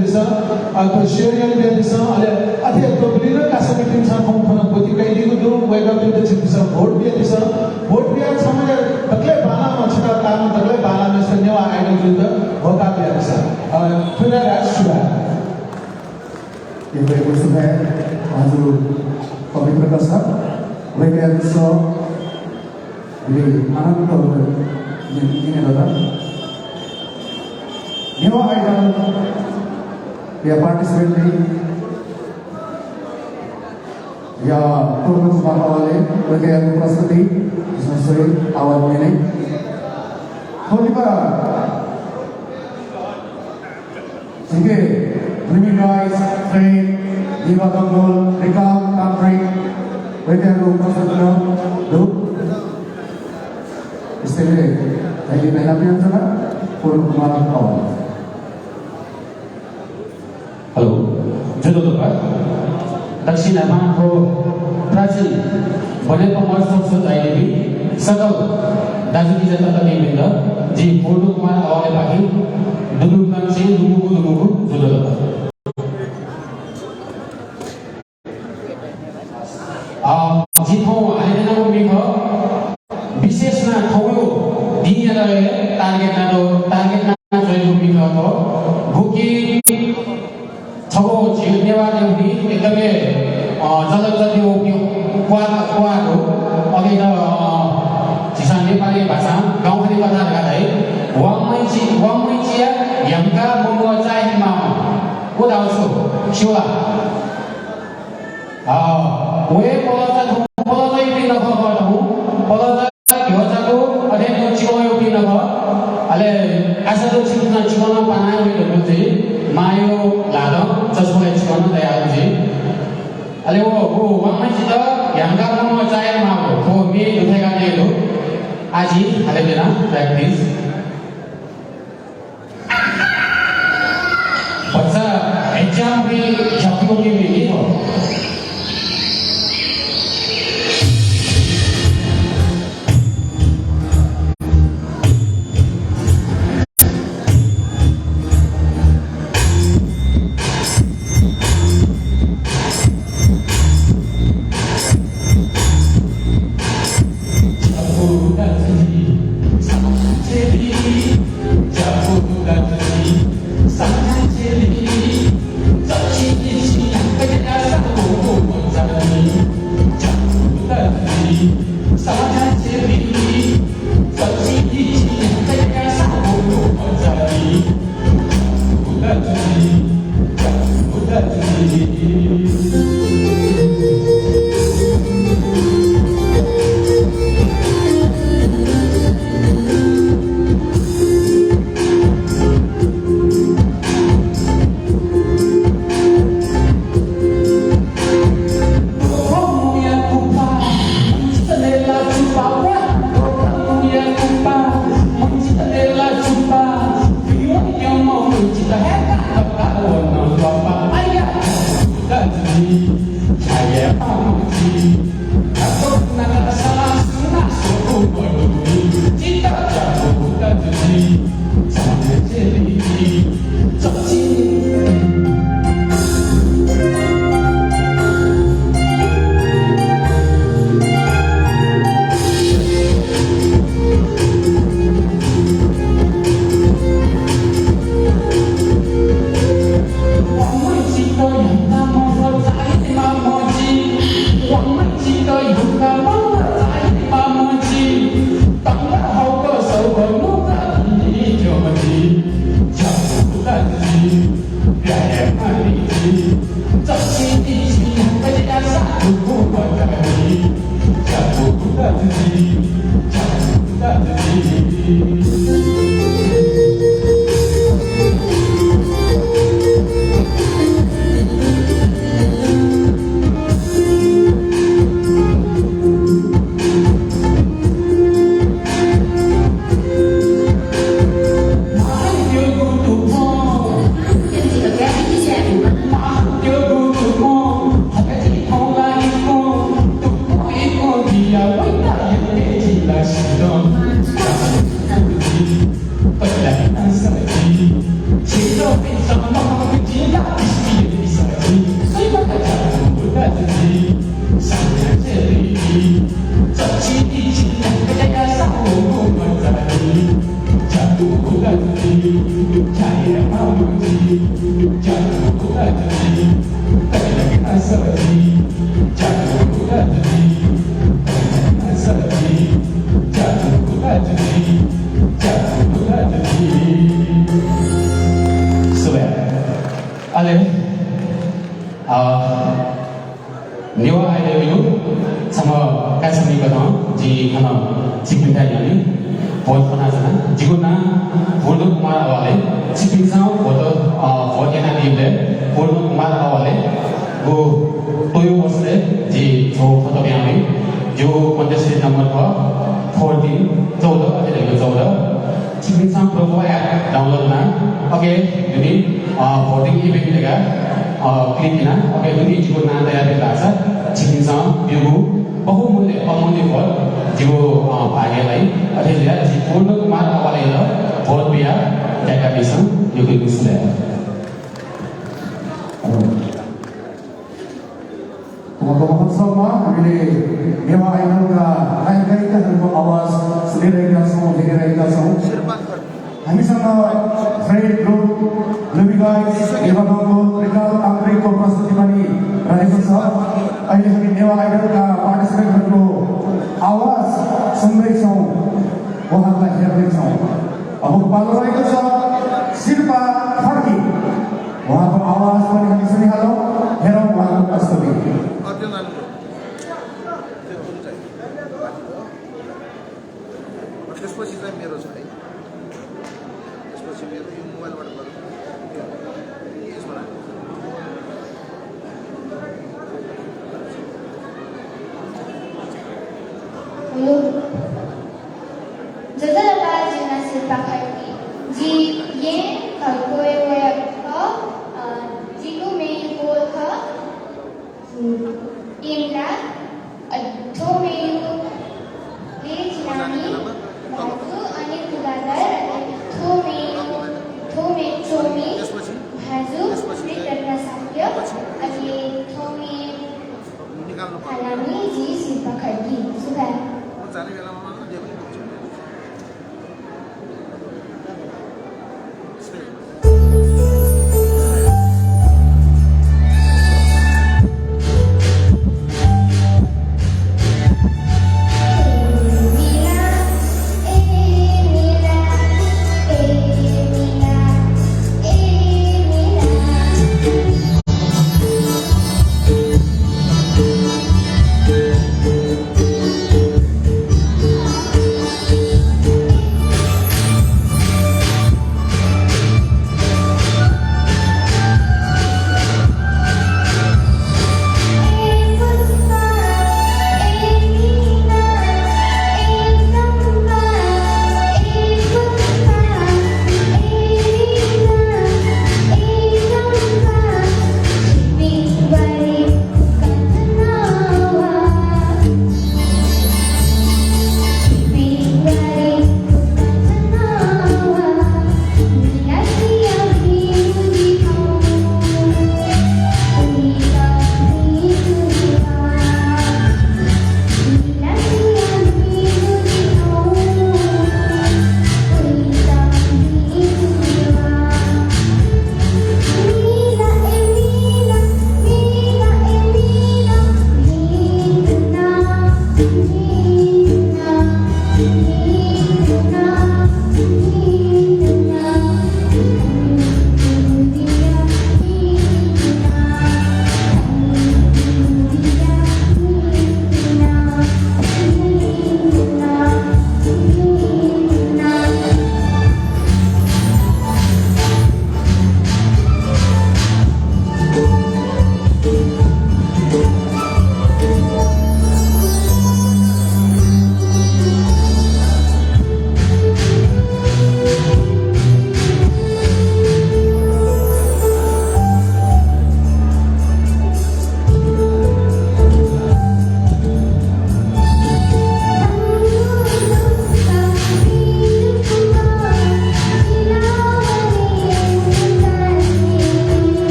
desa atau syariah desa ale ate to bilina kasa meeting sa kong phana poti kai digo do wega to desa vote dia samaj takle bana ma chita काम takle bana me sanyawa idol जुद होता बिया दesa थुना राष्ट्र Yang berikutnya Hazul Pemimpin Kasar Mereka bisa Jadi anak ini adalah Nyawa Idol Dia participate Ya turun Kumar awalnya Mereka yang berprestasi Sesuai awal ini Holy Sehingga Remy Guys, Train, Diva Tanggul, Rikam, Tantrik, mereka yang berprestasi Duk Istimewa Lagi menapian sana Turun Kumar awal Halo, jodoh Pak. Taksi nama ko Prajin. Boleh pemersok sudah ini Sakal. Daju kita tak benda. Ji Purdu Kumar awal pagi. Dulu nanti dulu jodoh Pak. जितो आइना को बिखो विशेष ना थोयो दिया रहे टारगेट ना जोइ बिखो को भुकी छगो जिनेवा देउनी एकदमै जलजति ओपि क्वाको अघि त जिसान नेपाली भाषा गाउँखाली कथाहरुका है वाङमैचिया यमका ममुवा चाइमा को दाउसु शिवा वे पलजा इपि नखबरहु पलजा घोजाको अध्ययन चिकोयो पि नख अले आसादो चिकना चिकना पानायो बिलो चाहिँ मायो लाद जसले चिकना तयार जी अले वो वाङमैचि त यमका ममुवा चाइमा को मे दुथेगा नेलो आजि हाले बेला प्र्याक्टिस बच्चा एग्जाम भी छात्रों के लिए नहीं हो jatuh hati sedih jatuh hati sudah ale new idea itu sama kasih बताऊं जी खाना चिकन था यानी बहुत बना जाना जिगुना बोर्डो कुमार वाले चिकन साउ फोटो फोटो ना दिले बोर्डो कुमार वाले वो तोयो वस्ते जी जो फोटो में आमी जो कॉन्टेस्ट नंबर था 14 14 अभी तक 14 चिकन साउ प्रो ऐप डाउनलोड ना okay ini voting event lega klik na oke ini jigo na tayar dasa chicken साउ बिगु बहुमूल्य अमूल्य भोट जो भाग्यलाई अथवा जी पूर्ण कुमार अवाले भोट बिया त्यागा बिसं यो कोही गुस्ले महोत्सवमा हामीले नेवा आइडलका गायकहरूको आवाज सुनिरहेका छौँ हेरिरहेका छौँ हामीसँग फ्रेड ग्रुप लुबी गाइस नेवाको रिकाल आन्तरिकको प्रस्तुति पनि रहेको छ अहिले हामी नेवा आइडलका पार्टिसिपेन्टहरूको आवाज सुन्दैछौँ उहाँहरूलाई हेर्दैछौँ अब पालो रहेको छ शिल्पा खड्की उहाँको आवाज पनि हामी सुनिहालौँ हेरौँ उहाँको प्रस्तुति त्यसपछि चाहिँ मेरो छ है त्यसपछि मेरो यो मोबाइलबाट गरौँ यसबाट हेलो जजलपा जिल्ला शिल्पा खड्की जी ये खड्कोए जिको मेन गोल था इमला अधो मेनु ले जिलानी भाजु अनि कुदादार अनि थो मे चोमी भाजु रत्न साक्य अनि थो मे हालामी जी शिल्पा खड्की सुखा जाने बेलामा जे पनि हुन्छ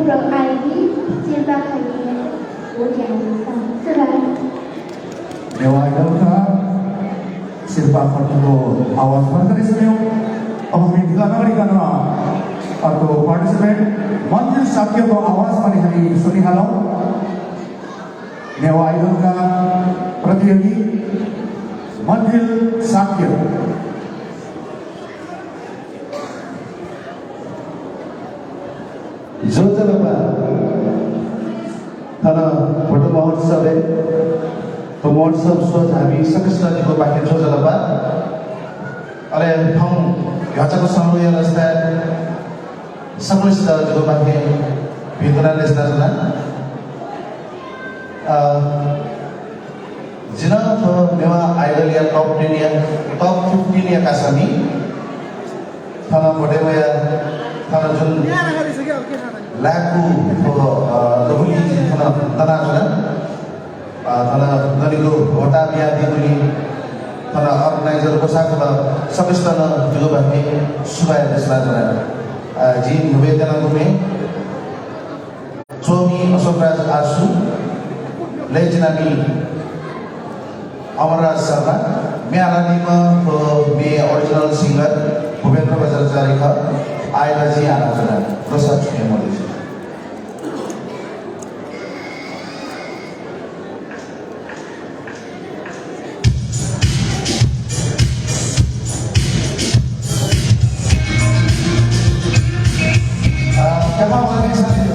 beroali Cirbakaya Ujang Serang Newa idol का शिल्पा को आवाज भरकर इसमें अब हमें गाना और तो पार्टिसिपेंट मंजिल साक्य को आवाज पानी हमें सुनी हालो नेवा आइडल का प्रतियोगी मंजिल साक्य जोजलपा थाना फोटो महोत्सव है तो महोत्सव सोच हामी सकस्ता को बाकी जोजलपा अरे हम घाचा को समय रस्ता समस्या जो बाकी भितना रस्ता ना जिना तो नेवा आइडल या टॉप 10 या टॉप 15 या कासामी थाना फोटो में या थाना जुन lagu dahulu tanah tanah naligo kota biar dibeli tanah organizer besar kalau semesta juga bagi supaya diselaraskan jin nubedana gume suami Asokraj Asu legenami Amara Sarna mealani me original singer Bhupendra Bajracharya ka आएगा जी आना चला प्रसाद मेमोरीज क्या वाले साथी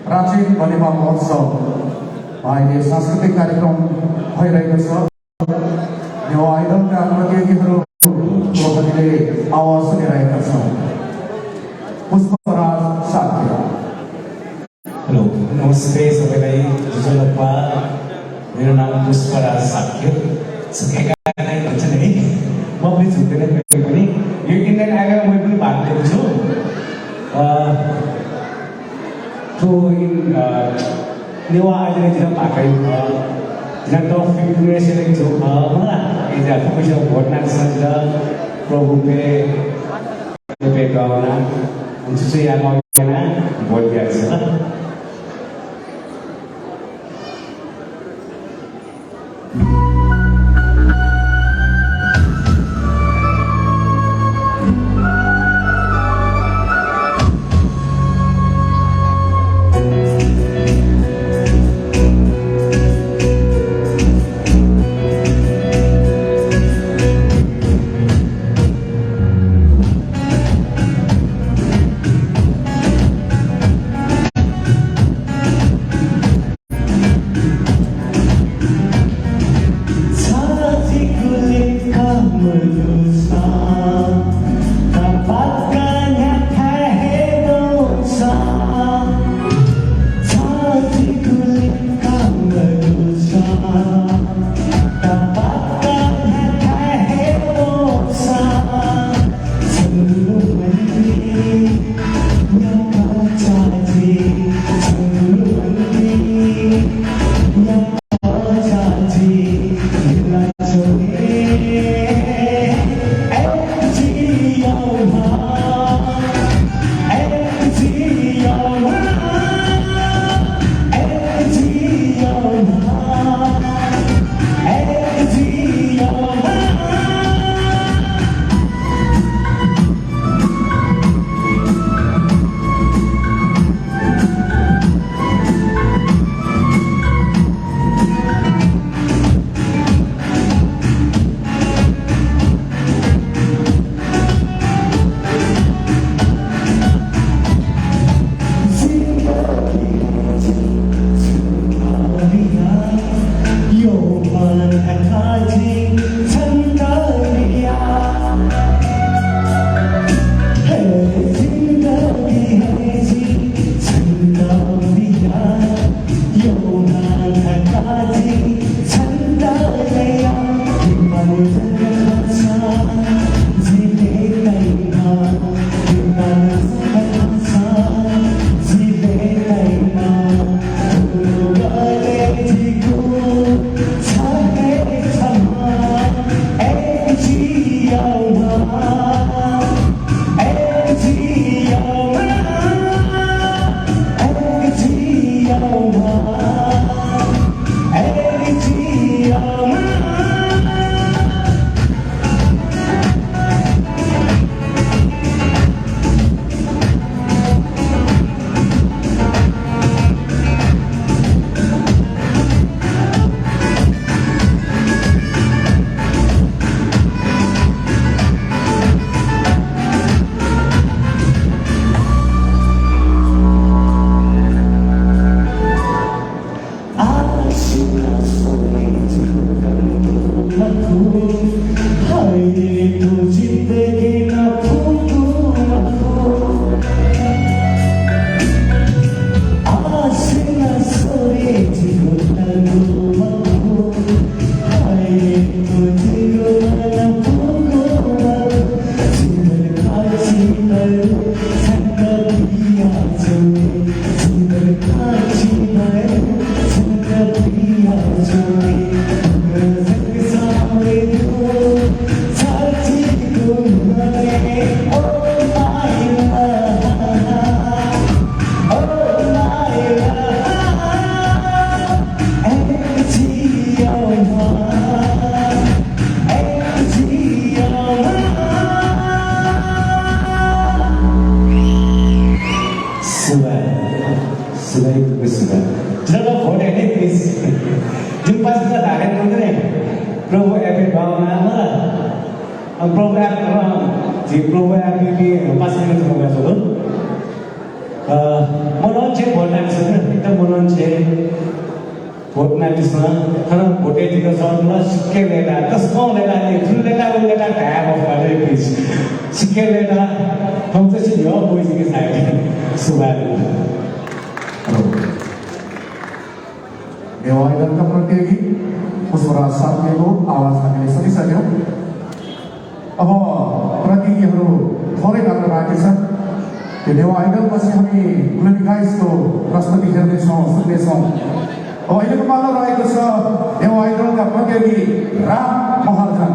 प्राचीन बनेपा महोत्सव अहिले सांस्कृतिक कार्यक्रम भइरहेको छ। यो आइडलका प्रतियोगीहरूले आवाज सुनिरहेका छौँ। पुष्पराज साक्य। हेलो, नमस्ते सबैलाई। जुजलप्पा, मेरो नाम पुष्पराज साक्य। सुकेका नै भन्छ नि, म पनि झुक्दैन कहिले पनि। यो इन्डियन आइडल म पनि भाग लिएको छु। नेवा आइडलतिर भागै जिना टप 15 सेलेक्ट हो मला इजा फोकस भोट नाक्छ प्रभु पे गाउना हुन्छ चाहिँ यहाँ नगेना भोट दिएको छ। sudah itu sudah. Jangan boleh ini please. Jumpa sudah ada yang Provo Epi Bhavana lah. Provo Epi di Provo Epi di pas ini program itu. Mononce boleh sebenarnya kita mononce vote na bisna karena vote itu soalnya sikhe leda terus mau leda ni full leda time of other please sikhe leda हम तो सिर्फ यो बोइस के साइड सुबह नेवा आइडल का प्रतियोगी पुष्पराज साथी को आवाज हाल्ने सबै सक्यो अब प्रतियोगीहरू थोरै मात्र बाँकी छन् त्यो नेवा आइडल पछि हामी ग्लोबी गाइसको प्रस्तुति हेर्नेछौँ सुन्नेछौँ अब अहिलेको पालो रहेको छ नेवा आइडलका प्रतियोगी राम महर्जन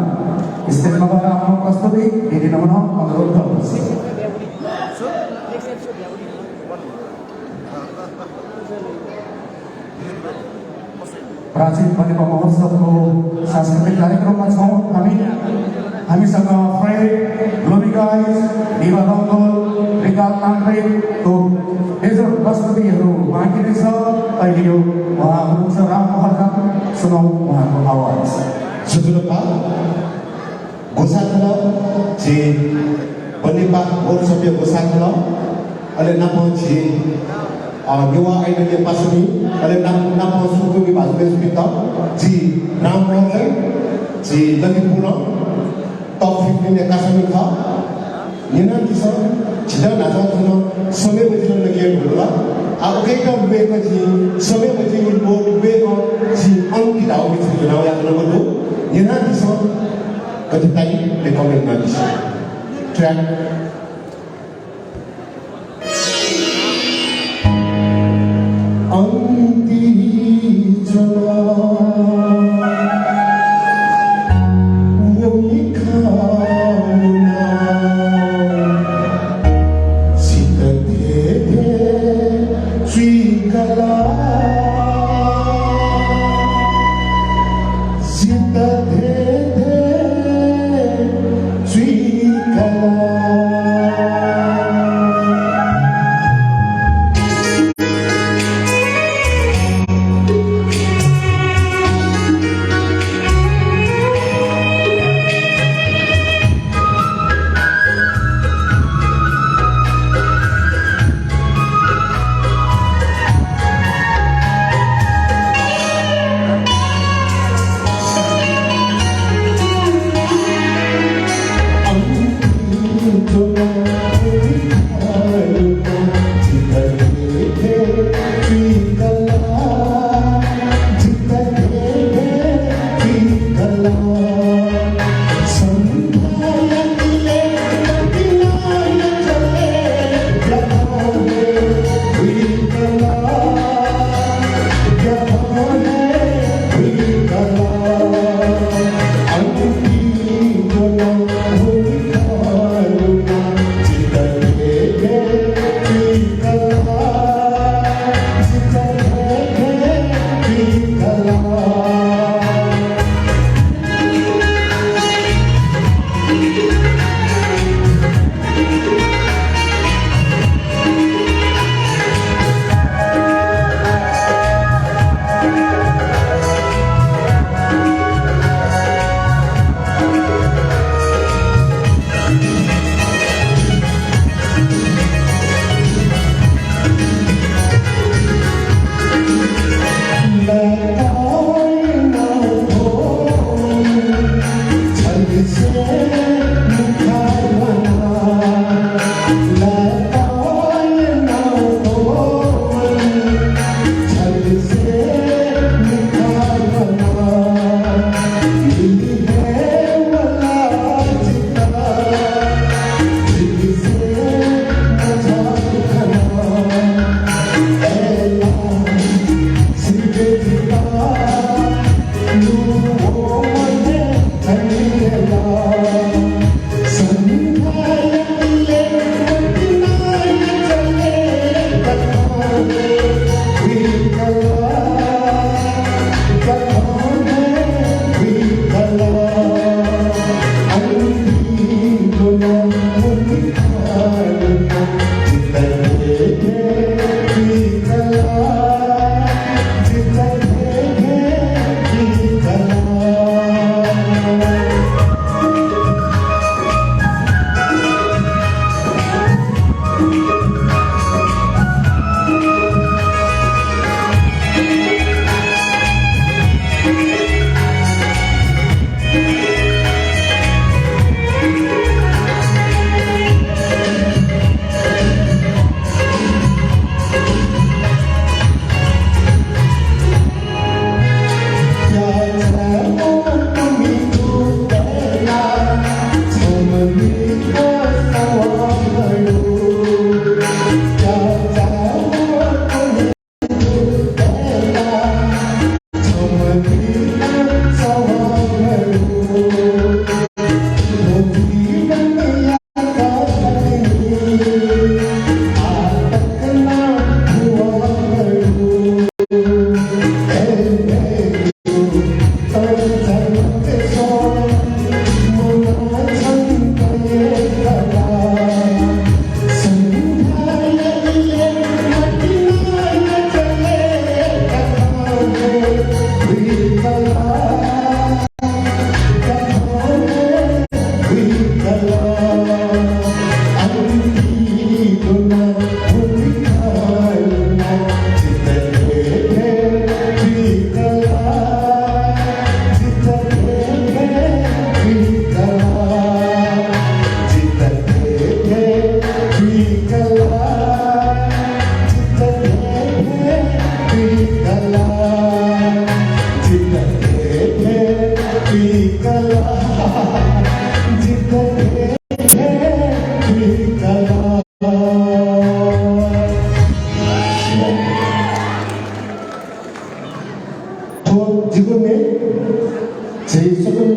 स्टेजमा गएर आफ्नो प्रस्तुति दिदिन हुन अनुरोध गर्दछु प्राचीन बनेपा महोत्सवको सांस्कृतिक कार्यक्रममा छौँ हामीसँग फ्रेड ग्लोबी गाइस निवा रङ्गोल रिकाल तान्त्रिकको मेजर प्रस्तुतिहरू बाँकी नै छ अहिले यो उहाँ हुनुहुन्छ राम महर्जन सुनौ उहाँको आवाज जुजुलपा गोसाखल जे बनेपा महोत्सव गोसाखल अहिले नापौँ नेवा आइडल पासनी अहिले नापौँ सुकुमी भाजपा स्पिता जी राम महर्जन जी ललितपुर टप 15 एकासमी था निना किसान जिला नाचा थनो समय बजिन लगे बोला अब कई का वे जी समय बजिन बोल वे को जी अंकी दाव में चुनाव या नंबर 2 निना किसान कतिताई रेकमेंड ना दिशा ट्रैक अंती जना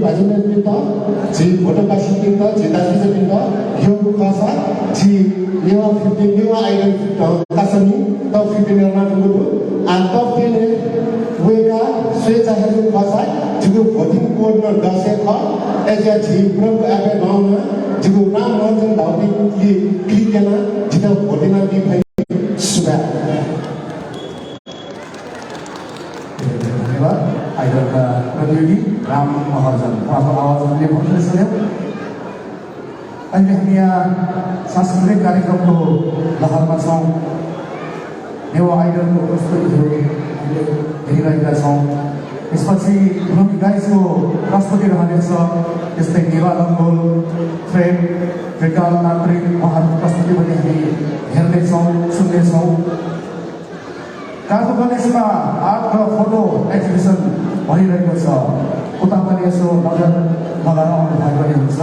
भाजुने पिता जी फोटो काशी पिता जी दासी पिता यो कासा जी नेवा 15 नेवा आइडल कासनी त 15 निर्माण गुरु आ त पेने वेगा स्वेचा हेरु कासा जिगु भोटिङ कोड न दसे ख एजा जी प्रभु एबे गाउन जिगु राम रञ्जन धाउटी कि क्लिकेना जिता भोटिना दि भई सुबा धन्यवाद आइडलका प्रतियोगी राम महर्जन उहाँको आवाजले भन्न सुन्यौँ। अहिले हामी यहाँ सांस्कृतिक कार्यक्रमको लहरमा छौँ। नेवा आइडलको प्रस्तुतिहरू हामीले हेरिरहेका छौँ। त्यसपछि रुमी गाइसको प्रस्तुति रहनेछ। त्यस्तै नेवा लम्बोल फ्रेम विकाल नात्रिक उहाँहरूको प्रस्तुति पनि हामी हेर्नेछौँ सुन्नेछौँ। काठको गणेशमा आर्ट र फोटो एक्जिबिसन भइरहेको छ। उता पनि यसो नजर लगाएर आउनु भएको पनि हुन्छ।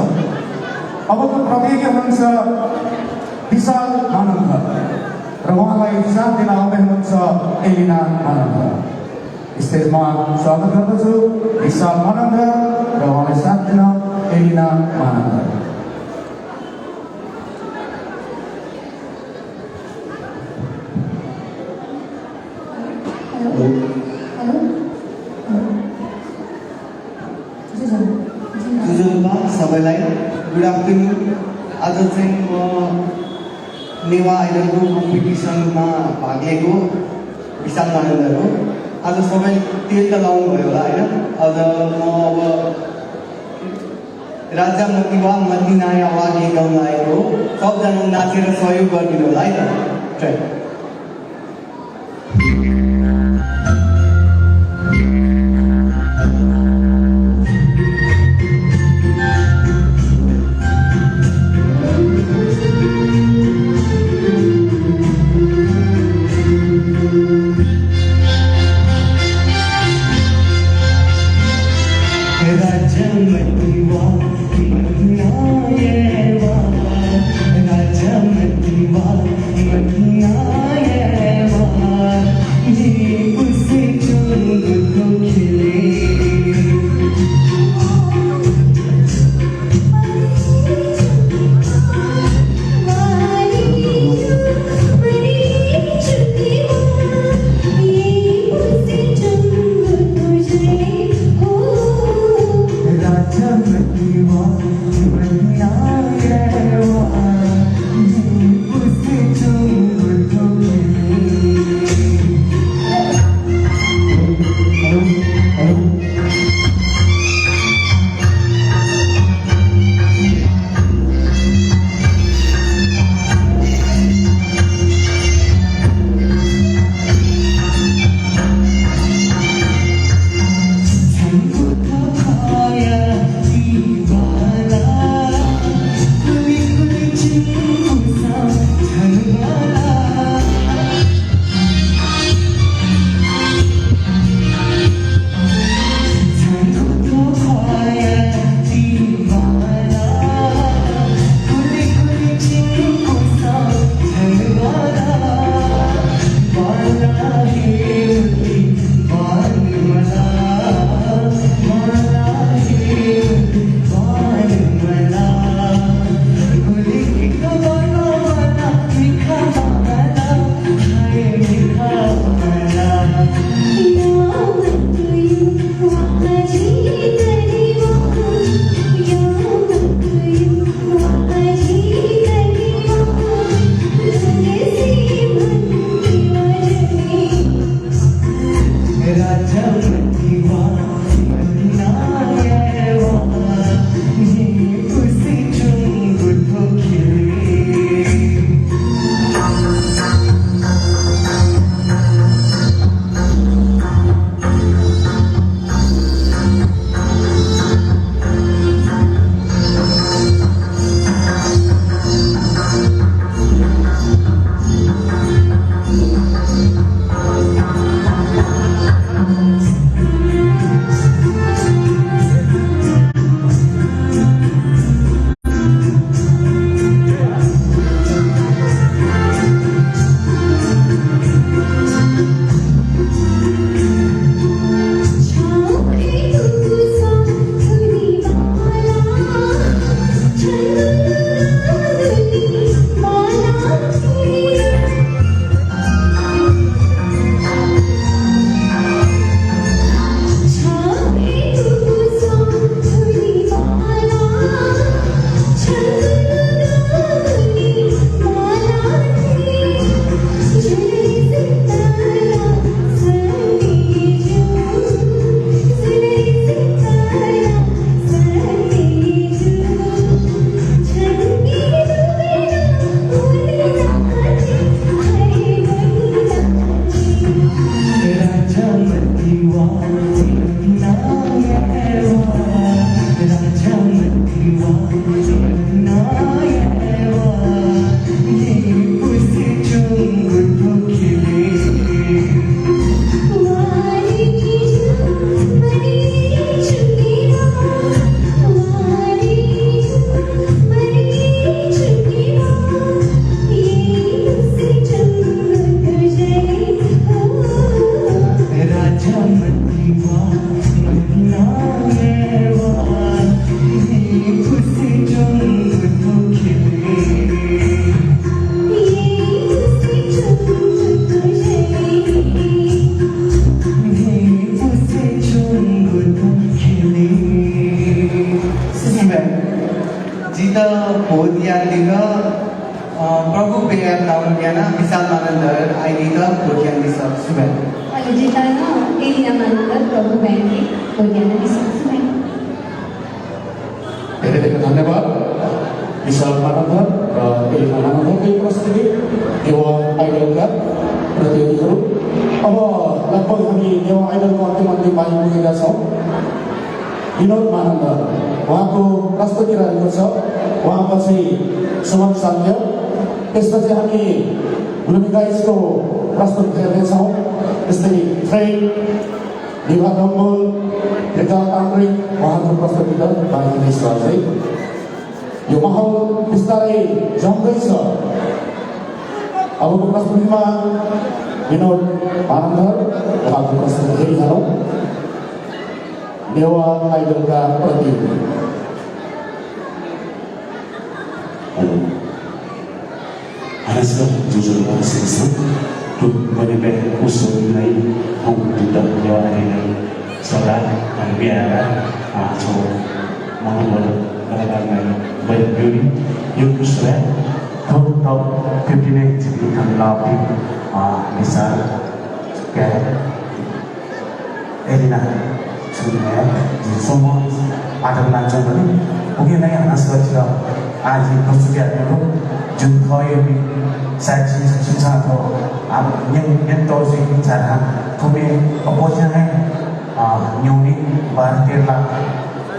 अबको प्रतियोगी हुनुहुन्छ विशाल आनन्द र उहाँलाई साथ दिन आउँदै हुनुहुन्छ एलिना आनन्द। स्टेजमा स्वागत गर्दछु विशाल आनन्द र उहाँलाई साथ दिन एलिना आनन्द। जुजुलपा सबैलाई गुड आफ्टरनुन। आज चाहिँ म नेवा आइडलको कम्पिटिसनमा भाग लिएको विशाल आनन्द हो। आज सबै तेल त लाउनु भयो होला होइन। आज म अब राजा मतिवा मतिनाया वा गीत गाउन आएको हो। सबजना नाचेर सहयोग गरिदिनु होला है त। ट्राई Raja Matiwa, Matiwa, विशाल मानन्दर आइदिका भोटियान विशाल सुबेन अहिले जितान एलिना मानन्दर प्रभु ब्याङ्की भोटियान विश्वास धेरै धेरै धन्यवाद विशाल मानन्दर र एलिना मानन्दरको यो प्रस्तुति नेवा आइडलका प्रतियोगीहरू। अब लगभग हामी नेवा आइडलको अन्तिम आइपुगेका छौँ। विनोद मानन्दर उहाँको प्रस्तुति रहेको छ, उहाँपछि सुमन सान्ध्य, त्यसपछि हामी ग्लुमी गाइजको प्रस्तुति हेर्नेछौँ। त्यस्तै फ्रेड विभा डम्बल रेखा तान्त्रिक उहाँको प्रस्तुति त बाँकी नै छ अझै। यो माहौल बिस्तारै जम्दैछ। अबको प्रस्तुतिमा विनोद मानन्दर उहाँको प्रस्तुति हेरिहालौँ। नेवा आइडलका प्रतियोगी। Harusnya jujur bersisa, tuh menyebar usul nilai, tidak jawab nilai, soal dan biara, atau mengumpul kadang-kadang berdiri, yuk sudah, top 15 jadi kami lapis, misal kayak Elina, sudah, semua ada lancar ini, mungkin yang anak sekolah आज प्रस्तुतिहरूको जुन खयोमी साक्षी सुसाथो अब यन तौसी चारा तुम्हें अपोजिशन है न्यूनी भारतीयला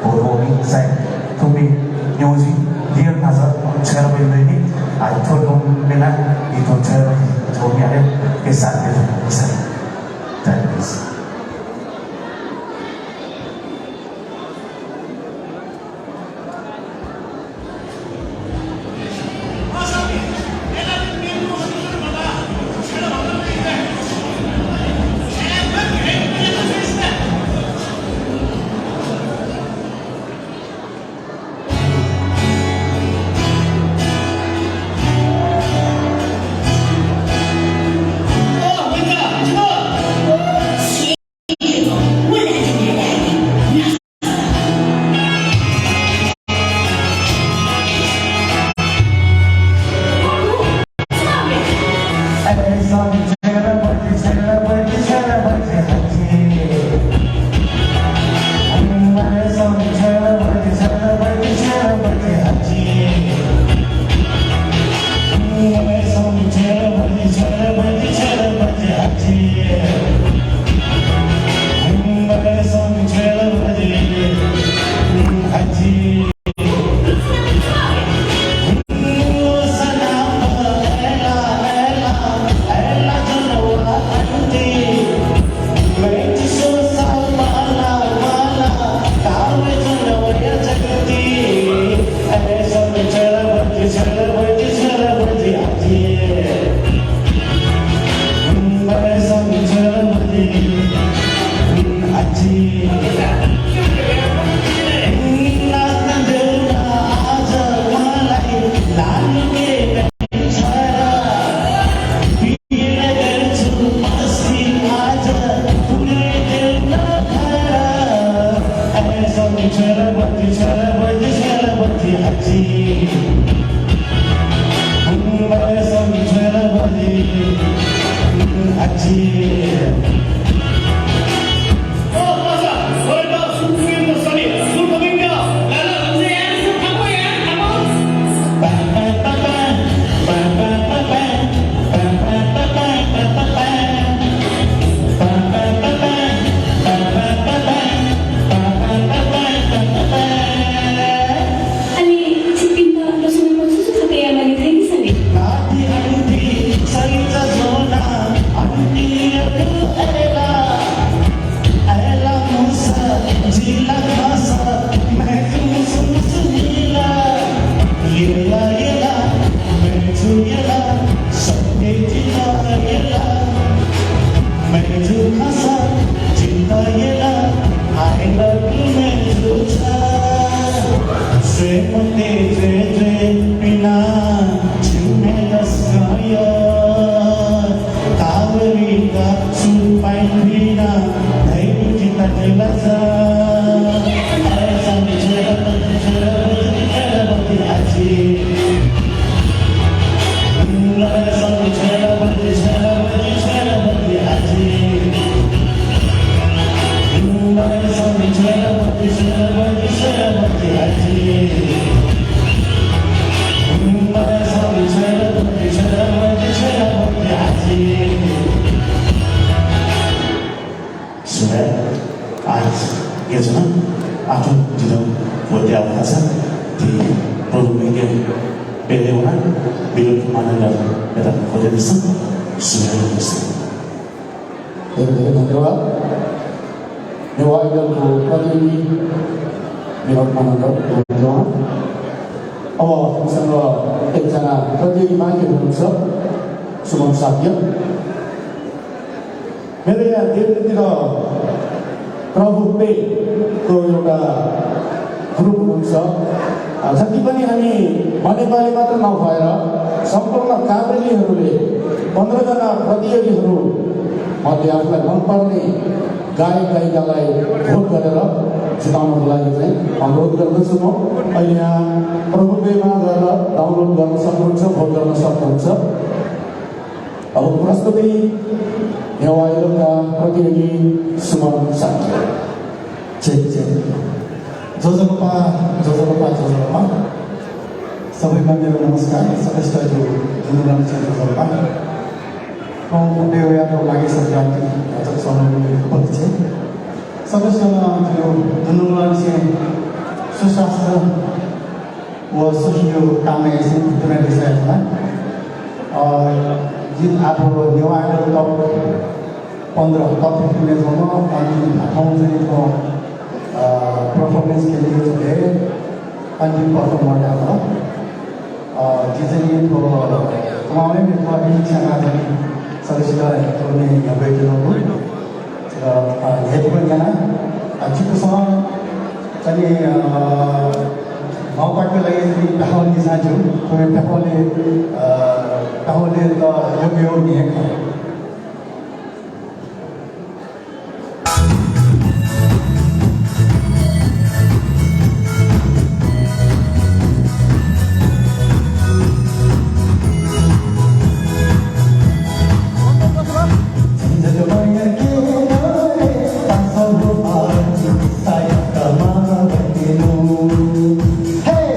बोरोनी साइड तुम्हें न्यूजी रियल भाषा छेर बन्दैनी आज थोड़ो मेला ये तो छेर छोड़ यारे के साथ में sir thanks Let's Sudah, ya jangan aku tidak buat dia bahasa di produk media belewan bila kemana dan datang pada desa sudah bisa. धेरै धन्यवाद नेवा आइडलको प्रतिनिधि विनोद मानन्द हुनुहुन्छ। अब हामीसँग एकजना प्रतिनिधि बाँकी हुनुहुन्छ सुमन साक्य। मेरो यहाँ देवतिर प्रभु पेको एउटा ग्रुप हुनुहुन्छ। जति पनि हामी नेपाली मात्र नभएर सम्पूर्ण काभ्रेलीहरूले 15 जना प्रतियोगीहरू मध्ये आफूलाई मनपर्ने गायक गायिकालाई भोट गरेर जिताउनको लागि चाहिँ अनुरोध गर्दछु। म अहिले यहाँ प्रभुपेमा गएर डाउनलोड गर्न सक्नुहुन्छ, भोट गर्न सक्नुहुन्छ। अब प्रस्तुति नेवा आइडलका प्रतियोगी सुमन साक्य। जोजोलोपा सबैमा मेरो नमस्कार। सदस्यहरू धन्यवाद जोजोलोपा देवयाको लागि सङ्क्रान्ति उपलक्ष्य सदस्यमा जो धन्यवाद से सुशास्त्र व सुशियो काम ऐसे पुनः विषय था और जिन आप नेवा आइडल टप 15 टप 15 में दोनों अंतिम को परफॉर्मेंस के लिए जो है अंतिम परफॉर्मर था जिसने तो हमारे में तो अभी चला था सदस्यहरू नै यहाँ गइदिनुभयो र हेर्नु पनि जाना चिकुसँग चाहिँ गाउँपाटको लागि टाउले साँच्यो टाउले त योग्य हो नि Hey!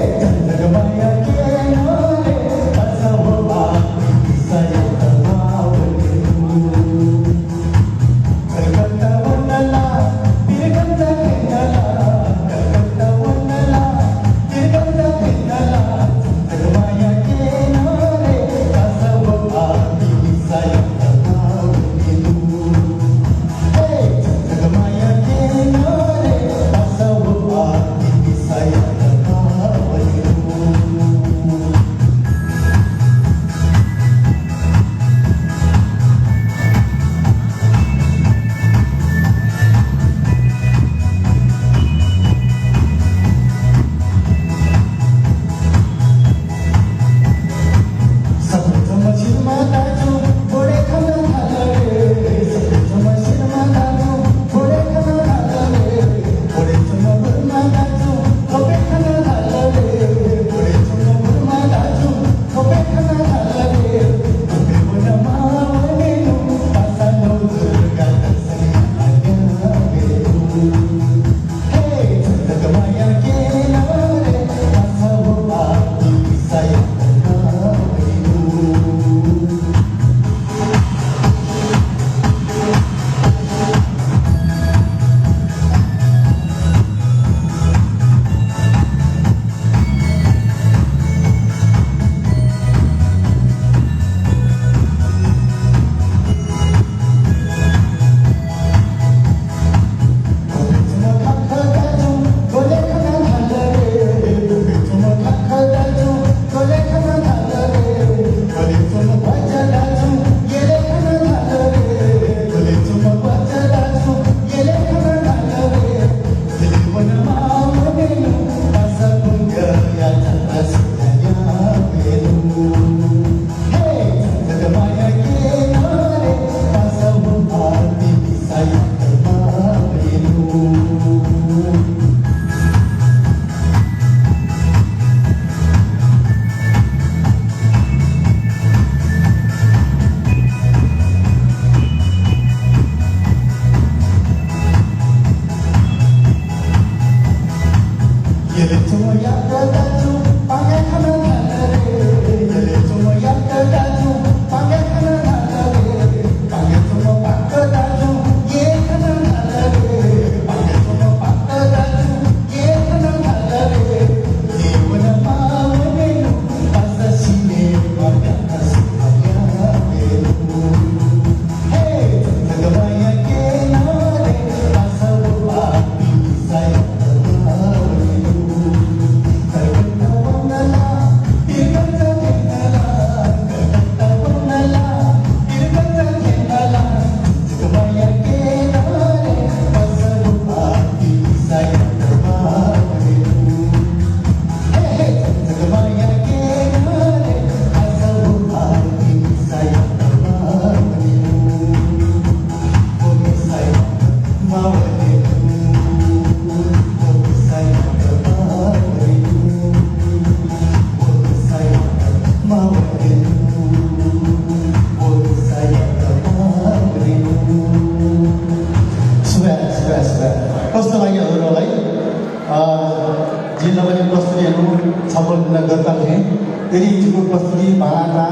jadi juga pasti bahasa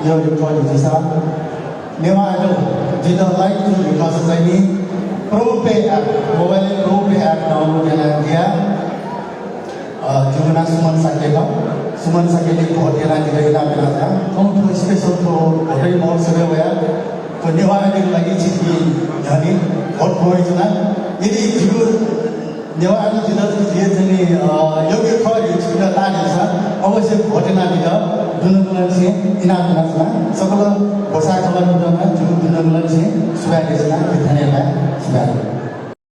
yang juga di desa Newa itu tidak lain itu di kasus ini ProPay app, mobile ProPay app download yang dia Jumlah suman sakit di hotel yang kita ina berada. Kamu tu special tu hotel mall sebelah ya. Tu Newa itu lagi ciri jadi hot boy itu nak. Jadi juga Newa itu tidak dia jadi yoga kau itu sudah tanya sah. Awak sih hotel yang dia dunia sih ina berada. Sekolah bahasa kawan dunia juga dunia sih sudah di sana.